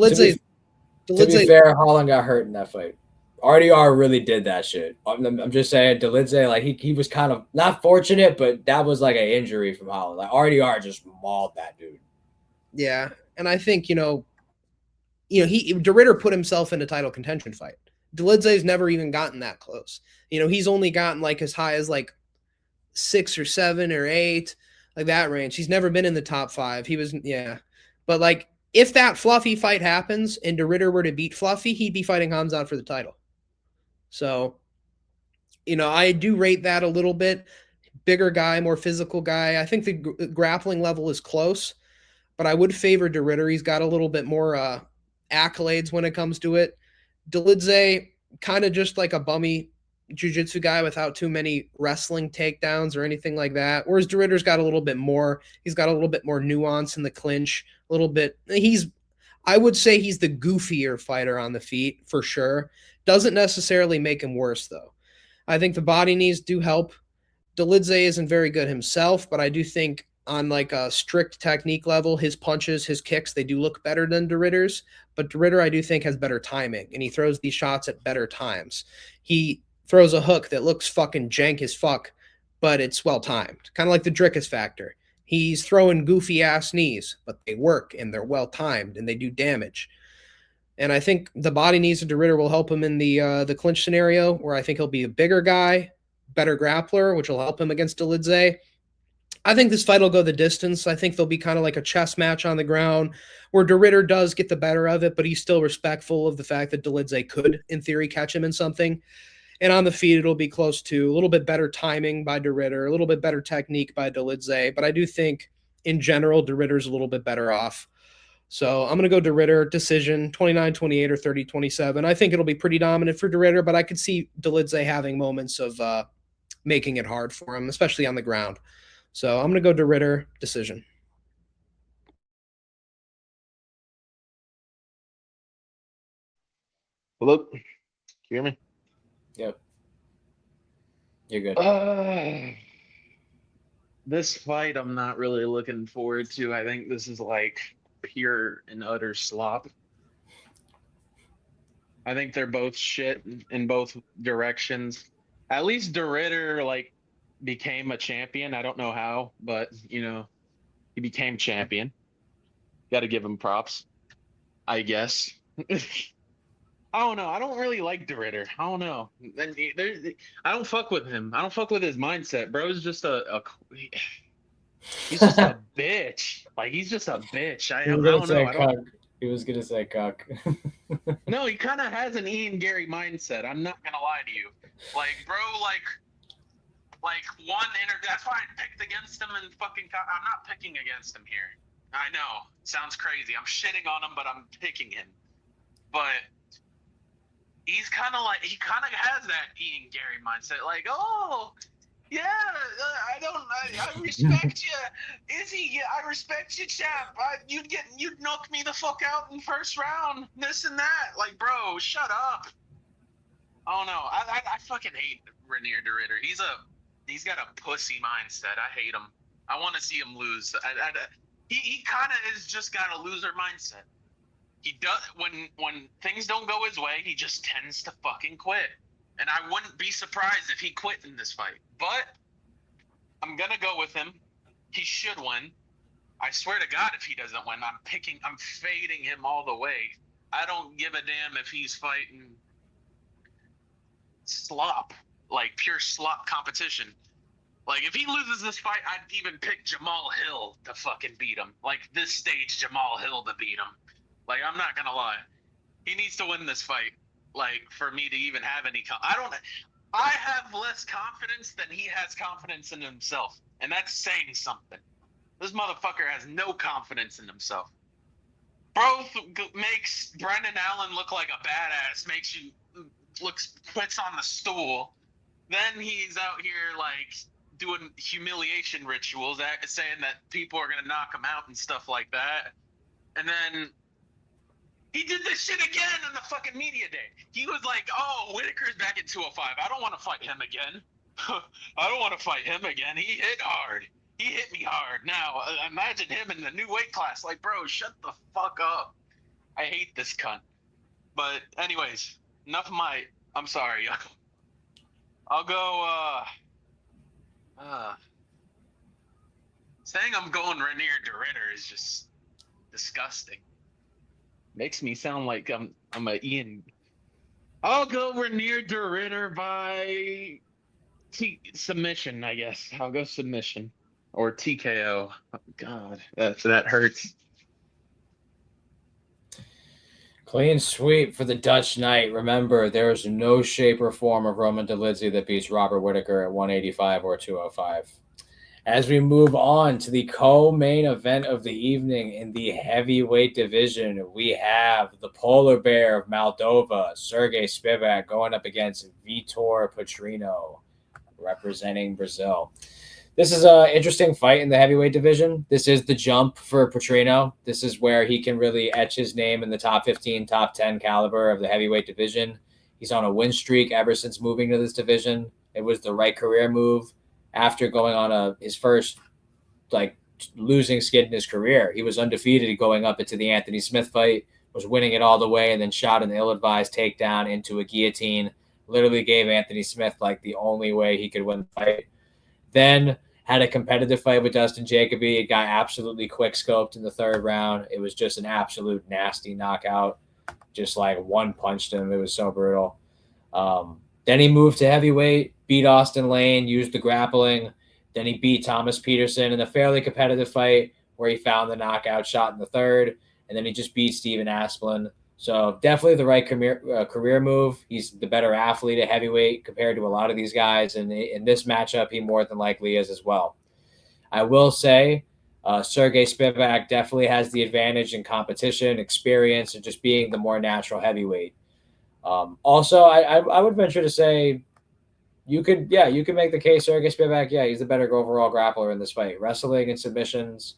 be fair, Holland got hurt in that fight. RDR really did that shit. I'm just saying, Dolidze, like he was kind of not fortunate, but that was like an injury from Holland. Like RDR just mauled that dude. Yeah, and I think De Ridder put himself in a title contention fight. Dolidze's never even gotten that close. You know, he's only gotten like as high as like 6 or 7 or 8, like that range. He's never been in the top 5. He was, yeah, but like if that Fluffy fight happens and De Ridder were to beat Fluffy, he'd be fighting Hamzat for the title. So, you know, I do rate that a little bit. Bigger guy, more physical guy. I think the grappling level is close, but I would favor De Ridder. He's got a little bit more accolades when it comes to it. Dolidze, kind of just like a bummy jiu-jitsu guy without too many wrestling takedowns or anything like that. Whereas De Ridder's got a little bit more. He's got a little bit more nuance in the clinch. A little bit. I would say he's the goofier fighter on the feet for sure. Doesn't necessarily make him worse, though. I think the body knees do help. Dolidze isn't very good himself, but I do think on like a strict technique level, his punches, his kicks, they do look better than De Ridder's. But De Ridder, I do think, has better timing, and he throws these shots at better times. He throws a hook that looks fucking jank as fuck, but it's well-timed. Kind of like the Drickus factor. He's throwing goofy-ass knees, but they work, and they're well-timed, and they do damage. And I think the body knees of De Ridder will help him in the clinch scenario, where I think he'll be a bigger guy, better grappler, which will help him against Dolidze. I think this fight will go the distance. I think there'll be kind of like a chess match on the ground where De Ridder does get the better of it, but he's still respectful of the fact that Dolidze could, in theory, catch him in something. And on the feet, it'll be close to a little bit better timing by De Ridder, a little bit better technique by Dolidze. But I do think, in general, De Ridder's a little bit better off. So I'm going to go De Ridder, decision, 29-28 or 30-27. I think it'll be pretty dominant for De Ridder, but I could see Dolidze having moments of making it hard for him, especially on the ground. So I'm going to go De Ridder, decision. Hello? Can you hear me? Yep. You're good. This fight I'm not really looking forward to. I think this is like pure and utter slop. I think they're both shit in both directions. At least De Ridder like became a champion. I don't know how, but you know, he became champion. Got to give him props, I guess. I don't know. I don't really like DeRitter. I don't know. I don't fuck with him. I don't fuck with his mindset. Bro's just he's just a bitch. Like he's just a bitch. I He was gonna don't know. say I don't. cuck. He was gonna say cuck. No, he kind of has an Ian Gary mindset. I'm not gonna lie to you. Like, bro, like that's why I picked against him and I'm not picking against him here. I know. Sounds crazy. I'm shitting on him, but I'm picking him. But he kind of has that Ian Gary mindset. Like, oh, yeah, I respect you, Izzy. Yeah, I respect you, champ. You'd knock me the fuck out in first round. This and that. Like, bro, shut up. I don't know. I fucking hate Renier DeRitter. He's got a pussy mindset. I hate him. I want to see him lose. He kind of is just got a loser mindset. He does when things don't go his way, he just tends to fucking quit. And I wouldn't be surprised if he quit in this fight. But I'm gonna go with him. He should win. I swear to God, if he doesn't win, I'm fading him all the way. I don't give a damn if he's fighting slop, like pure slop competition. Like, if he loses this fight, I'd even pick Jamal Hill to fucking beat him. Like, this stage, Jamal Hill to beat him. Like, I'm not gonna lie. He needs to win this fight, like, for me to even have any I have less confidence than he has confidence in himself. And that's saying something. This motherfucker has no confidence in himself. Bro makes Brendan Allen look like a badass, quits on the stool. Then he's out here, like, doing humiliation rituals, saying that people are going to knock him out and stuff like that. And then he did this shit again in the fucking media day. He was like, oh, Whitaker's back at 205. I don't want to fight him again. I don't want to fight him again. He hit hard. He hit me hard. Now, imagine him in the new weight class. Like, bro, shut the fuck up. I hate this cunt. But anyways, enough of I'm sorry. I'll go, saying I'm going Renier DeRitter is just disgusting. Makes me sound like I'm a Ian. I'll go Renier DeRitter by submission, I guess. I'll go submission or TKO. Oh, God, that hurts. Clean sweep for the Dutch Knight. Remember, there is no shape or form of Roman Dolidze that beats Robert Whitaker at 185 or 205. As we move on to the co-main event of the evening in the heavyweight division, we have the polar bear of Moldova, Sergey Spivak, going up against Vitor Petrino, representing Brazil. This is an interesting fight in the heavyweight division. This is the jump for Petrino. This is where he can really etch his name in the top 15, top 10 caliber of the heavyweight division. He's on a win streak ever since moving to this division. It was the right career move. After going on his first losing skid in his career, he was undefeated going up into the Anthony Smith fight, was winning it all the way, and then shot an ill-advised takedown into a guillotine. Literally gave Anthony Smith the only way he could win the fight. Then had a competitive fight with Dustin Jacoby. It got absolutely quick-scoped in the third round. It was just an absolute nasty knockout. Just one punched him. It was so brutal. Then he moved to heavyweight, beat Austin Lane, used the grappling. Then he beat Thomas Peterson in a fairly competitive fight where he found the knockout shot in the third. And then he just beat Steven Asplin. So definitely the right career move. He's the better athlete at heavyweight compared to a lot of these guys. And in this matchup, he more than likely is as well. I will say Sergey Spivak definitely has the advantage in competition, experience, and just being the more natural heavyweight. Also, I would venture to say you could make the case Sergey Spivak, he's the better overall grappler in this fight. Wrestling and submissions,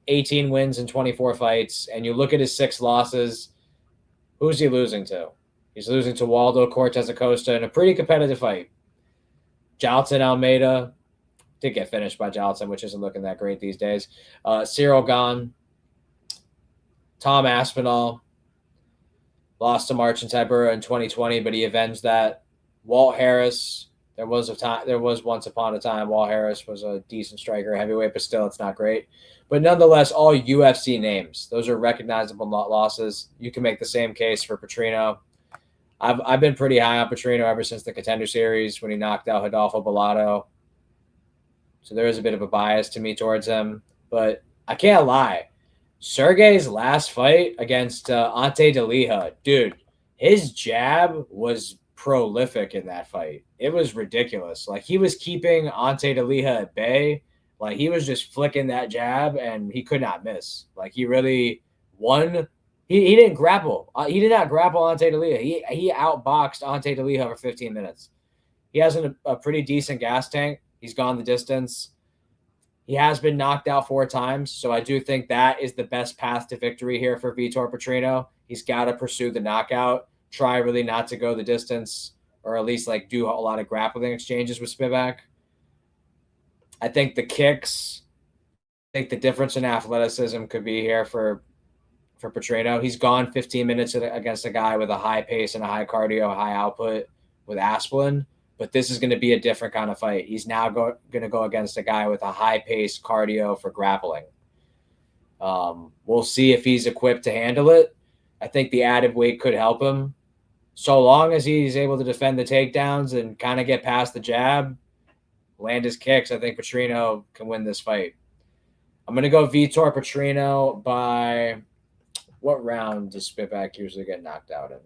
18 wins in 24 fights, and you look at his 6 losses, who's he losing to? He's losing to Waldo Cortez Acosta in a pretty competitive fight. Jalton Almeida did get finished by Jalton, which isn't looking that great these days. Cyril Gahn, Tom Aspinall, lost to Marcin Tybura in 2020, but he avenged that. Walt Harris, There was once upon a time Wall Harris was a decent striker heavyweight, but still it's not great. But nonetheless, all UFC names. Those are recognizable losses. You can make the same case for Petrino. I've been pretty high on Petrino ever since the Contender Series when he knocked out Rodolfo Bellato. So there is a bit of a bias to me towards him. But I can't lie. Sergey's last fight against Ante DeLiha, dude, his jab was prolific in that fight. It was ridiculous. Like, he was keeping Ante DeLiha at bay. Like, he was just flicking that jab, and he could not miss. Like, he really won. He didn't grapple. He did not grapple Ante DeLiha. He outboxed Ante DeLiha for 15 minutes. He has a pretty decent gas tank. He's gone the distance. He has been knocked out 4 times, so I do think that is the best path to victory here for Vitor Petrino. He's got to pursue the knockout, try really not to go the distance, or at least like do a lot of grappling exchanges with Spivak. I think the kicks, I think the difference in athleticism could be here for Petrino. He's gone 15 minutes against a guy with a high pace and a high cardio, high output with Asplin. But this is going to be a different kind of fight. He's now going to go against a guy with a high pace cardio for grappling. We'll see if he's equipped to handle it. I think the added weight could help him. So long as he's able to defend the takedowns and kind of get past the jab, land his kicks, I think Petrino can win this fight. I'm going to go Vitor Petrino by... What round does Spivak usually get knocked out in?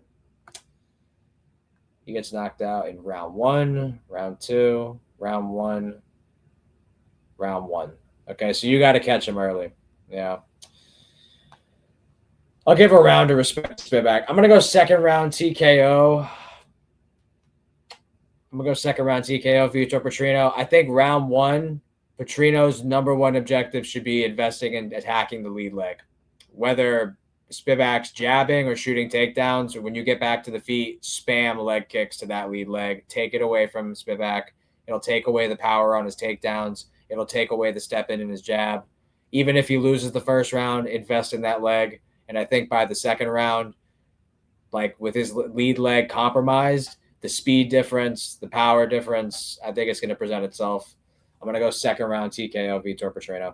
He gets knocked out in round 1, round 2, round 1, round 1. Okay, so you got to catch him early. Yeah. I'll give a round of respect to Spivak. I'm going to go second round TKO. Vitor Petrino. I think round 1, Petrino's number 1 objective should be investing in attacking the lead leg. Whether Spivak's jabbing or shooting takedowns, or when you get back to the feet, spam leg kicks to that lead leg. Take it away from Spivak. It'll take away the power on his takedowns. It'll take away the step in his jab. Even if he loses the first round, invest in that leg. And I think by the second round, like with his lead leg compromised, the speed difference, the power difference, I think it's going to present itself. I'm going to go second round TKO Vitor Petrino.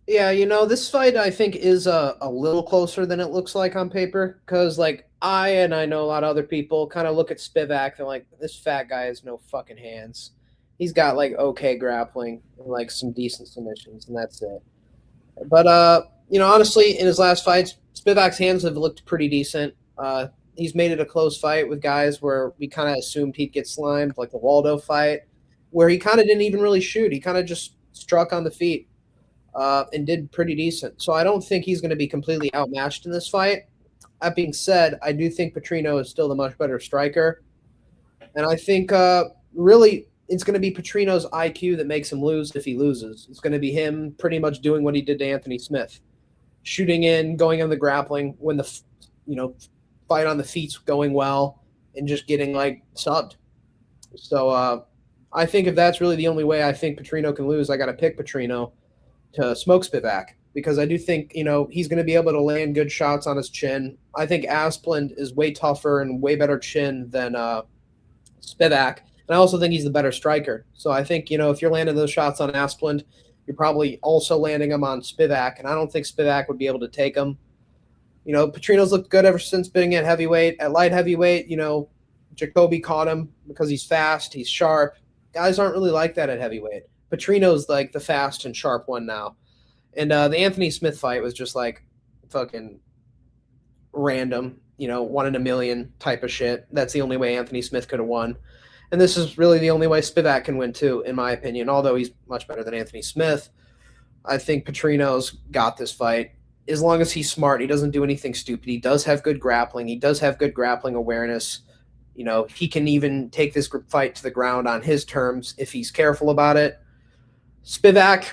Yeah, this fight I think is a little closer than it looks like on paper because, like, I know a lot of other people kind of look at Spivak. They're like, this fat guy has no fucking hands. He's got, like, okay grappling and, like, some decent submissions, and that's it. But, honestly, in his last fights, Spivak's hands have looked pretty decent. He's made it a close fight with guys where we kind of assumed he'd get slimed, like the Waldo fight, where he kind of didn't even really shoot. He kind of just struck on the feet. And did pretty decent. So I don't think he's going to be completely outmatched in this fight. That being said, I do think Petrino is still the much better striker. And I think really it's going to be Petrino's IQ that makes him lose if he loses. It's going to be him pretty much doing what he did to Anthony Smith. Shooting in, going on the grappling, when the fight on the feet's going well, and just getting, like, subbed. So I think if that's really the only way I think Petrino can lose, I got to pick Petrino to smoke Spivak, because I do think, he's going to be able to land good shots on his chin. I think Asplund is way tougher and way better chin than Spivak. And I also think he's the better striker. So I think, if you're landing those shots on Asplund, you're probably also landing them on Spivak. And I don't think Spivak would be able to take them. Petrino's looked good ever since being at heavyweight. At light heavyweight, Jacoby caught him because he's fast, he's sharp. Guys aren't really like that at heavyweight. Petrino's like the fast and sharp one now. And the Anthony Smith fight was just like fucking random, 1 in a million type of shit. That's the only way Anthony Smith could have won. And this is really the only way Spivak can win too, in my opinion. Although he's much better than Anthony Smith, I think Petrino's got this fight. As long as he's smart, he doesn't do anything stupid. He does have good grappling. He does have good grappling awareness. He can even take this fight to the ground on his terms if he's careful about it. Spivak,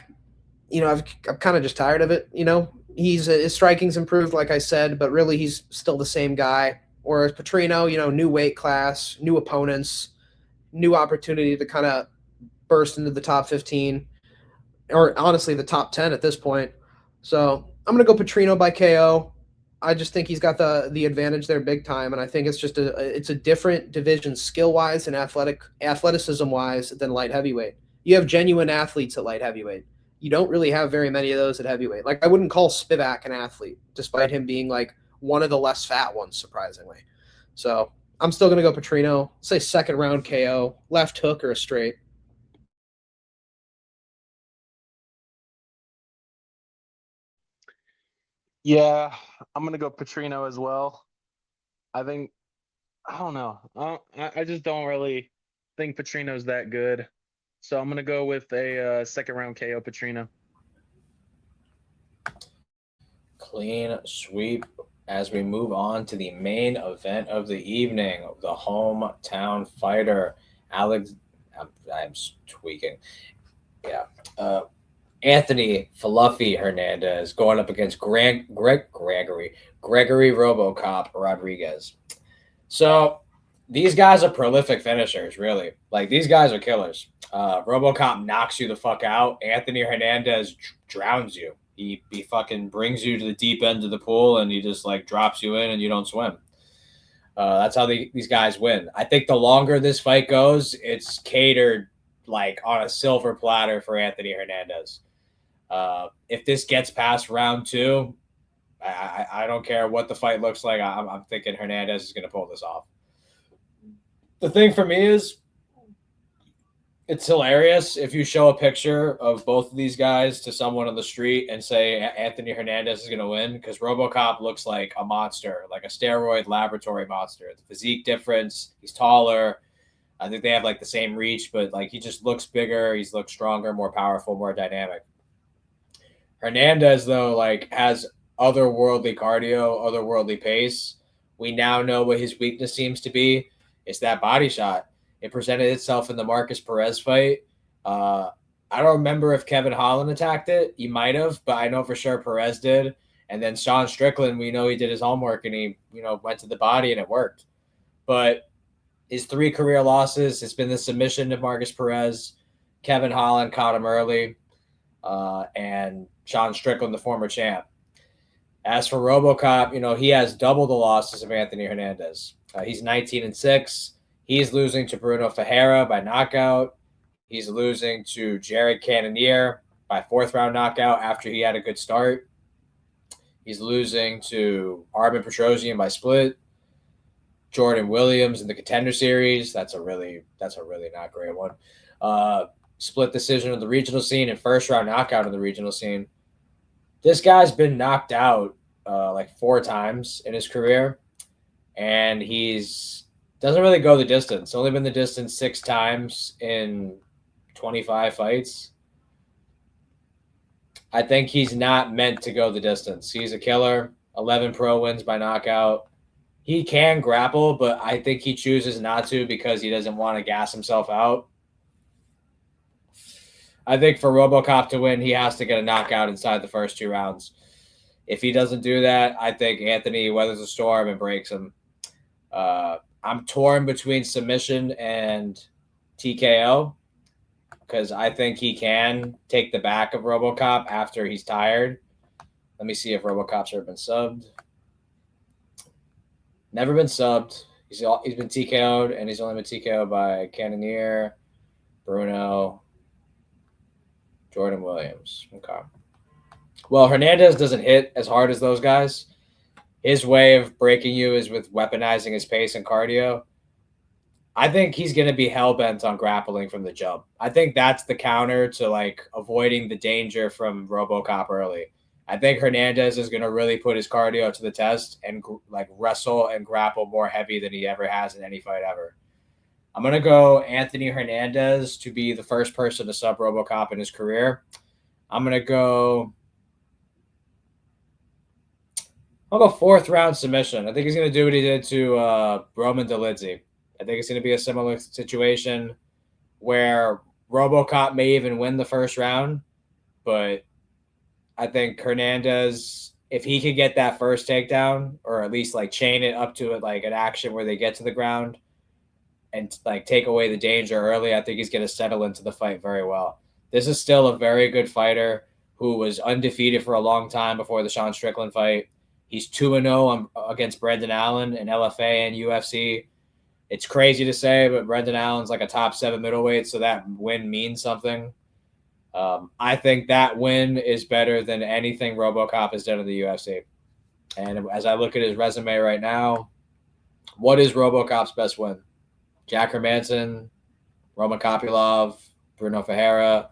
I'm kind of just tired of it. His striking's improved, like I said, but really he's still the same guy. Whereas Petrino, new weight class, new opponents, new opportunity to kind of burst into the top 15, or honestly the top 10 at this point. So I'm going to go Petrino by KO. I just think he's got the advantage there big time, and I think it's just it's a different division skill wise and athleticism wise than light heavyweight. You have genuine athletes at light heavyweight. You don't really have very many of those at heavyweight. Like I wouldn't call Spivak an athlete, despite him being like one of the less fat ones, surprisingly. So I'm still gonna go Petrino. Say second round KO, left hook or a straight. Yeah, I'm gonna go Petrino as well. I think I don't know. I just don't really think Petrino's that good. So I'm gonna go with a second round KO Petrino. Clean sweep as we move on to the main event of the evening, the hometown fighter, Alex. I'm tweaking. Yeah. Anthony Fluffy Hernandez going up against Gregory RoboCop Rodrigues. So these guys are prolific finishers, really. Like these guys are killers. RoboCop knocks you the fuck out. Anthony Hernandez drowns you. He fucking brings you to the deep end of the pool and he just like drops you in and you don't swim. That's how these guys win. I think the longer this fight goes, it's catered like on a silver platter for Anthony Hernandez. If this gets past round 2, I don't care what the fight looks like. I'm thinking Hernandez is going to pull this off. The thing for me is it's hilarious if you show a picture of both of these guys to someone on the street and say Anthony Hernandez is going to win because RoboCop looks like a monster, like a steroid laboratory monster. The physique difference, he's taller. I think they have like the same reach, but like he just looks bigger. He's looks stronger, more powerful, more dynamic. Hernandez, though, like has otherworldly cardio, otherworldly pace. We now know what his weakness seems to be. It's that body shot. It presented itself in the Marcus Perez fight. I don't remember if Kevin Holland attacked it. He might have, but I know for sure Perez did. And then Sean Strickland, we know he did his homework and he, went to the body and it worked. But his 3 career losses, it's been the submission to Marcus Perez. Kevin Holland caught him early. And Sean Strickland, the former champ. As for RoboCop, he has double the losses of Anthony Hernandez. He's 19-6. He's losing to Bruno Ferreira by knockout. He's losing to Jared Cannonier by 4th round knockout after he had a good start. He's losing to Armin Petrosian by split. Jordan Williams in the Contender Series. That's a really not great one. Split decision of the regional scene and 1st round knockout in the regional scene. This guy's been knocked out like 4 times in his career, and he's doesn't really go the distance. Only been the distance 6 times in 25 fights. I think he's not meant to go the distance. He's a killer. 11 pro wins by knockout. He can grapple, but I think he chooses not to because he doesn't want to gas himself out. I think for RoboCop to win, he has to get a knockout inside the first 2 rounds. If he doesn't do that, I think Anthony weathers the storm and breaks him. I'm torn between submission and TKO because I think he can take the back of RoboCop after he's tired. Let me see if RoboCop's ever been subbed. Never been subbed. He's been TKO'd, and he's only been TKO'd by Cannonier, Bruno, Jordan Williams. Okay. Well, Hernandez doesn't hit as hard as those guys. His way of breaking you is with weaponizing his pace and cardio. I think he's going to be hell-bent on grappling from the jump. I think that's the counter to, like, avoiding the danger from RoboCop early. I think Hernandez is going to really put his cardio to the test and, like, wrestle and grapple more heavy than he ever has in any fight ever. I'm going to go Anthony Hernandez to be the first person to sub RoboCop in his career. I'm going to go... I'll go 4th round submission. I think he's going to do what he did to Roman Dolidze. I think it's going to be a similar situation where RoboCop may even win the 1st round, but I think Hernandez, if he could get that first takedown or at least like chain it up to it like an action where they get to the ground and like take away the danger early, I think he's going to settle into the fight very well. This is still a very good fighter who was undefeated for a long time before the Sean Strickland fight. He's 2-0 against Brendan Allen in LFA and UFC. It's crazy to say, but Brendan Allen's like a top 7 middleweight, so that win means something. I think that win is better than anything RoboCop has done in the UFC. And as I look at his resume right now, what is RoboCop's best win? Jack Hermanson, Roman Kopylov, Bruno Ferreira.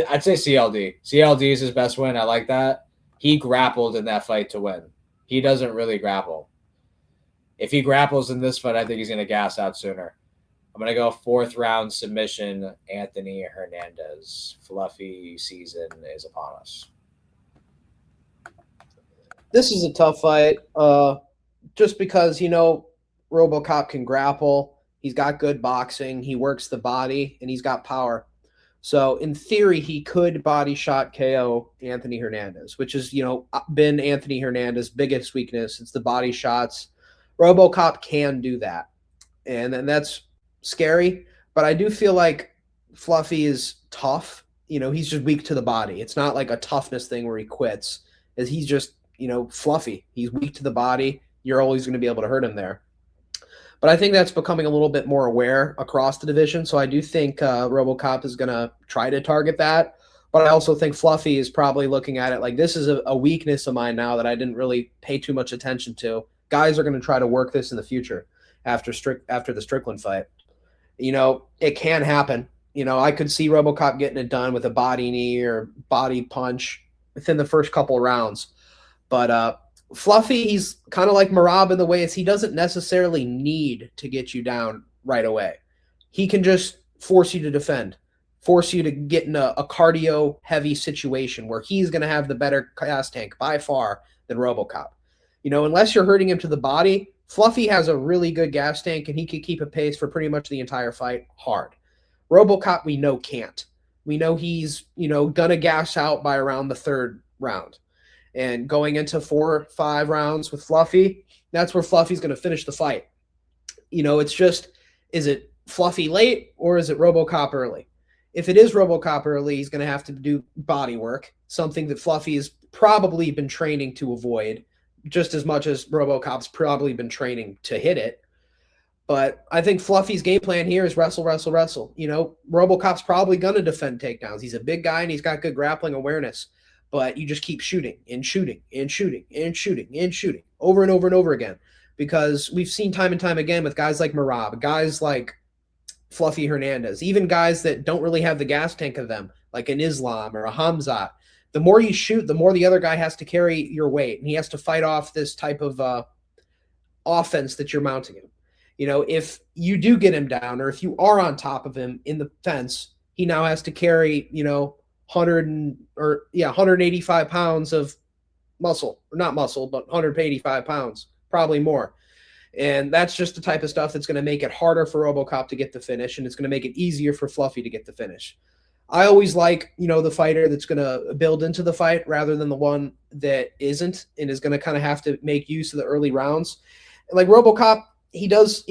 I'd say CLD. CLD is his best win. I like that. He grappled in that fight to win. He doesn't really grapple. If he grapples in this fight, I think he's going to gas out sooner. I'm going to go 4th round submission, Anthony Hernandez. Fluffy season is upon us. This is a tough fight just because, RoboCop can grapple. He's got good boxing. He works the body, and he's got power. So in theory, he could body shot KO Anthony Hernandez, which has, been Anthony Hernandez's biggest weakness. It's the body shots. RoboCop can do that. And that's scary. But I do feel like Fluffy is tough. He's just weak to the body. It's not like a toughness thing where he quits. He's just, fluffy. He's weak to the body. You're always going to be able to hurt him there. But I think that's becoming a little bit more aware across the division. So I do think RoboCop is going to try to target that. But I also think Fluffy is probably looking at it like this is a weakness of mine now that I didn't really pay too much attention to. Guys are going to try to work this in the future after the Strickland fight. It can happen. I could see RoboCop getting it done with a body knee or body punch within the first couple of rounds. But Fluffy, he's kind of like Merab in the way he doesn't necessarily need to get you down right away. He can just force you to defend, force you to get in a cardio-heavy situation where he's going to have the better gas tank by far than RoboCop. Unless you're hurting him to the body, Fluffy has a really good gas tank, and he could keep a pace for pretty much the entire fight hard. RoboCop, we know, can't. We know he's, going to gas out by around the 3rd round. And going into 4 or 5 rounds with Fluffy, that's where Fluffy's going to finish the fight. It's just, is it Fluffy late or is it RoboCop early? If it is RoboCop early, he's going to have to do body work, something that Fluffy has probably been training to avoid, just as much as RoboCop's probably been training to hit it. But I think Fluffy's game plan here is wrestle, wrestle, wrestle. RoboCop's probably going to defend takedowns. He's a big guy and he's got good grappling awareness. But you just keep shooting and shooting and shooting and shooting and shooting over and over and over again. Because we've seen time and time again with guys like Merab, guys like Fluffy Hernandez, even guys that don't really have the gas tank of them, like an Islam or a Hamzat. The more you shoot, the more the other guy has to carry your weight. And he has to fight off this type of offense that you're mounting him. If you do get him down or if you are on top of him in the fence, he now has to carry, 185 pounds of muscle, or not muscle, but 185 pounds, probably more. And that's just the type of stuff that's going to make it harder for RoboCop to get the finish, and it's going to make it easier for Fluffy to get the finish. I always like, the fighter that's going to build into the fight rather than the one that isn't and is going to kind of have to make use of the early rounds. Like RoboCop, he does,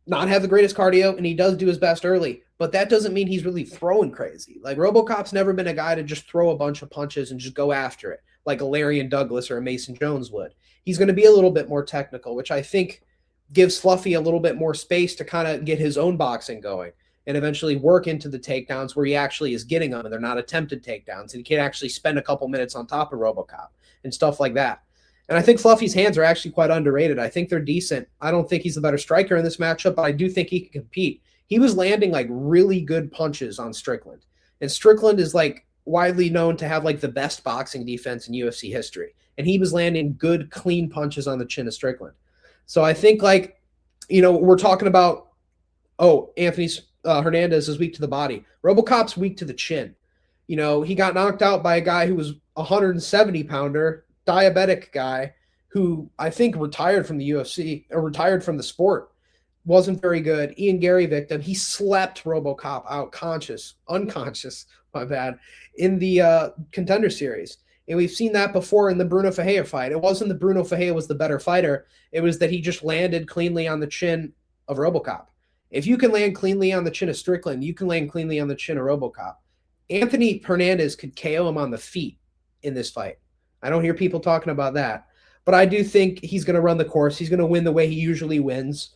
not have the greatest cardio, and he does do his best early. But that doesn't mean he's really throwing crazy. Like RoboCop's never been a guy to just throw a bunch of punches and just go after it like a Larian Douglas or a Mason Jones would. He's going to be a little bit more technical, which I think gives Fluffy a little bit more space to kind of get his own boxing going and eventually work into the takedowns where he actually is getting them and they're not attempted takedowns. And he can actually spend a couple minutes on top of RoboCop and stuff like that. And I think Fluffy's hands are actually quite underrated. I think they're decent. I don't think he's the better striker in this matchup, but I do think he can compete. He was landing like really good punches on Strickland. And Strickland is like widely known to have like the best boxing defense in UFC history. And he was landing good, clean punches on the chin of Strickland. So I think we're talking about, Anthony Hernandez is weak to the body. RoboCop's weak to the chin. He got knocked out by a guy who was a 170-pounder, diabetic guy who I think retired from the UFC or retired from the sport. Wasn't very good. Ian Gary victim. He slept RoboCop out unconscious, my bad, in the Contender Series. And we've seen that before in the Bruno Ferreira fight. It wasn't that Bruno Ferreira was the better fighter. It was that he just landed cleanly on the chin of RoboCop. If you can land cleanly on the chin of Strickland, you can land cleanly on the chin of RoboCop. Anthony Hernandez could KO him on the feet in this fight. I don't hear people talking about that. But I do think he's going to run the course. He's going to win the way he usually wins.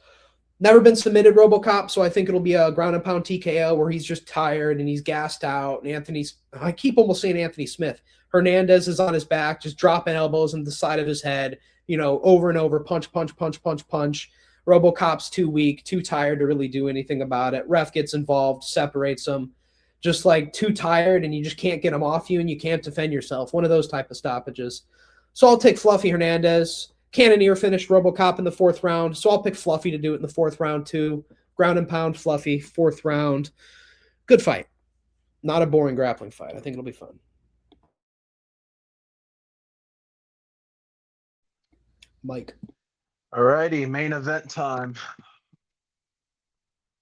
Never been submitted RoboCop, so I think it'll be a ground and pound TKO where he's just tired and he's gassed out. And I keep almost saying Anthony Smith. Hernandez is on his back, just dropping elbows on the side of his head, over and over, punch, punch, punch, punch, punch. RoboCop's too weak, too tired to really do anything about it. Ref gets involved, separates him, just like too tired, and you just can't get him off you, and you can't defend yourself. One of those type of stoppages. So I'll take Fluffy Hernandez. Cannoneer finished RoboCop in the 4th round, so I'll pick Fluffy to do it in the 4th round too. Ground and pound, Fluffy, 4th round. Good fight. Not a boring grappling fight. I think it'll be fun. Mike. Alrighty, main event time.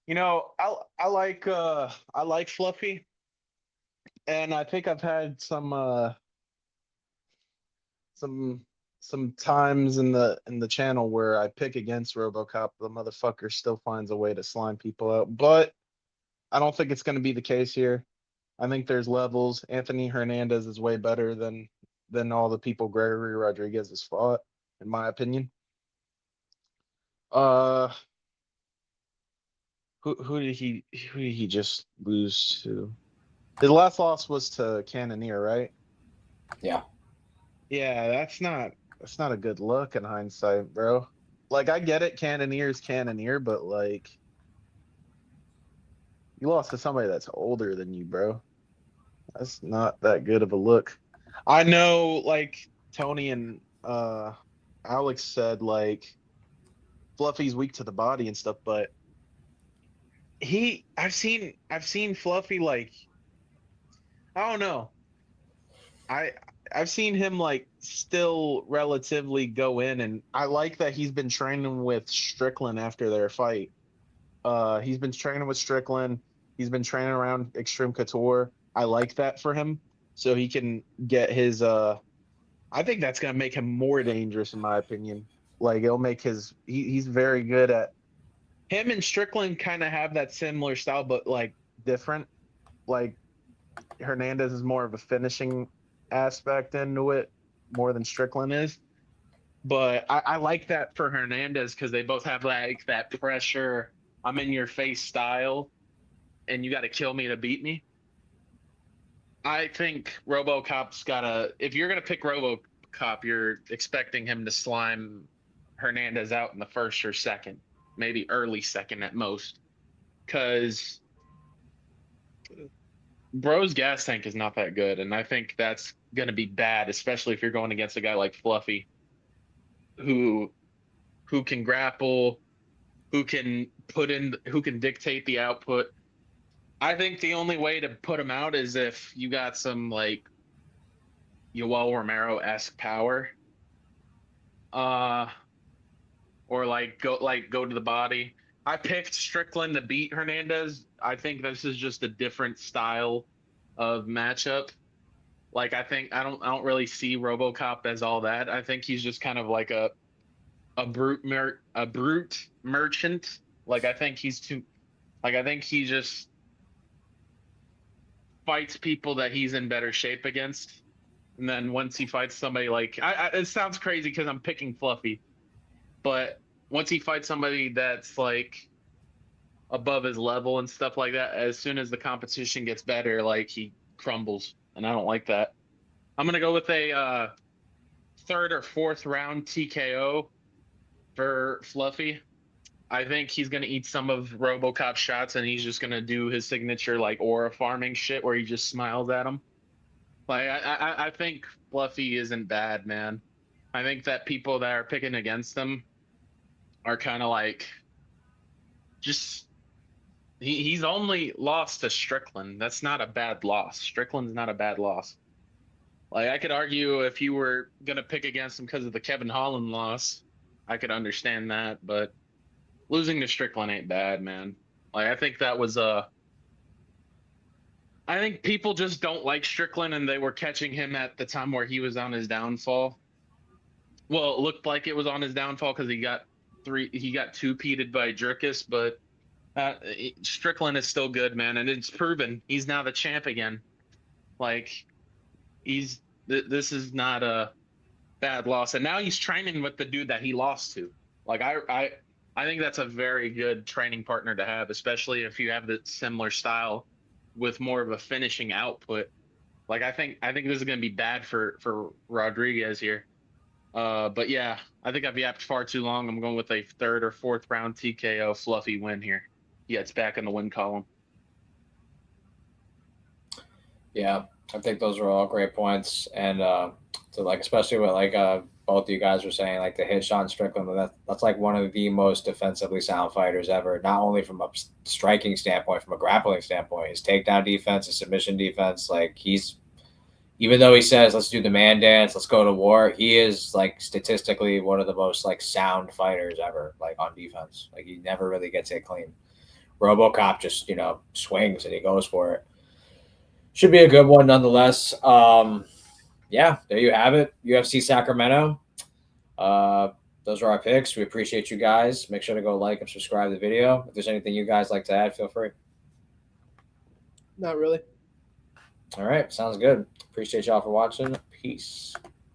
I like Fluffy, and I think I've had some times in the channel where I pick against RoboCop. The motherfucker still finds a way to slime people out, but I don't think it's going to be the case here. I think there's levels. Anthony Hernandez is way better than all the people Gregory Rodrigues has fought, in my opinion. Who did he just lose to? His last loss was to Cannoneer, right? Yeah. Yeah, that's not a good look in hindsight, bro. Like, I get it, Cannoneer's Cannoneer, but like, you lost to somebody that's older than you, bro. That's not that good of a look. I know, like Tony and Alex said, like, Fluffy's weak to the body and stuff, but I've seen Fluffy, like, I don't know. I've seen him, like, still relatively go in, and I like that he's been training with Strickland after their fight. He's been training with Strickland. He's been training around Extreme Couture. I like that for him, so he can get his. I think that's gonna make him more dangerous, in my opinion. Like, it'll make he's very good at. Him and Strickland kind of have that similar style, but like different. Like, Hernandez is more of a finishing aspect into it more than Strickland is. But I like that for Hernandez because they both have like that pressure, I'm in your face style, and you got to kill me to beat me. I think RoboCop's if you're gonna pick RoboCop, you're expecting him to slime Hernandez out in the 1st or 2nd, maybe early 2nd at most, because Bro's gas tank is not that good, and I think that's gonna be bad, especially if you're going against a guy like Fluffy, who can grapple, who can dictate the output. I think the only way to put him out is if you got some like Yoel Romero-esque power, or go to the body. I picked Strickland to beat Hernandez. I think this is just a different style of matchup. Like, I don't really see RoboCop as all that. I think he's just kind of like a brute merchant. Like, I think he just fights people that he's in better shape against. And then once he fights somebody, like, it sounds crazy because I'm picking Fluffy, but once he fights somebody that's like above his level and stuff like that, as soon as the competition gets better, like, he crumbles, and I don't like that. I'm gonna go with a 3rd or 4th round TKO for Fluffy. I think he's gonna eat some of RoboCop's shots, and he's just gonna do his signature like aura farming shit where he just smiles at him. Like, I think Fluffy isn't bad, man. I think that people that are picking against him are kind of like, just he's only lost to Strickland. That's not a bad loss. Strickland's not a bad loss. Like, I could argue if you were gonna pick against him because of the Kevin Holland loss, I could understand that, but losing to Strickland ain't bad, man. Like, I think that was I think people just don't like Strickland, and they were catching him at the time where he was on his downfall. Well, it looked like it was on his downfall because he got two-peated by Jerkis, but Strickland is still good, man, and it's proven he's now the champ again. Like, he's This is not a bad loss. And now he's training with the dude that he lost to. Like I think that's a very good training partner to have, especially if you have the similar style with more of a finishing output. Like I think this is going to be bad for Rodriguez here. But yeah, I think I've yapped far too long. I'm going with a third or fourth round TKO fluffy win here. Yeah, it's back in the win column. Yeah, I think those are all great points, and so like especially what like both of you guys were saying, like the hit Sean Strickland, that's like one of the most defensively sound fighters ever. Not only from a striking standpoint, from a grappling standpoint, his takedown defense, his submission defense, like he's even though he says let's do the man dance, let's go to war, he is like statistically one of the most like sound fighters ever, like on defense. Like he never really gets it clean. RoboCop just swings and he goes for it. Should be a good one nonetheless. Yeah, there you have it. UFC Sacramento. Those are our picks. We appreciate you guys. Make sure to go like and subscribe to the video. If there's anything you guys like to add, feel free. Not really. All right, sounds good. Appreciate y'all for watching. Peace.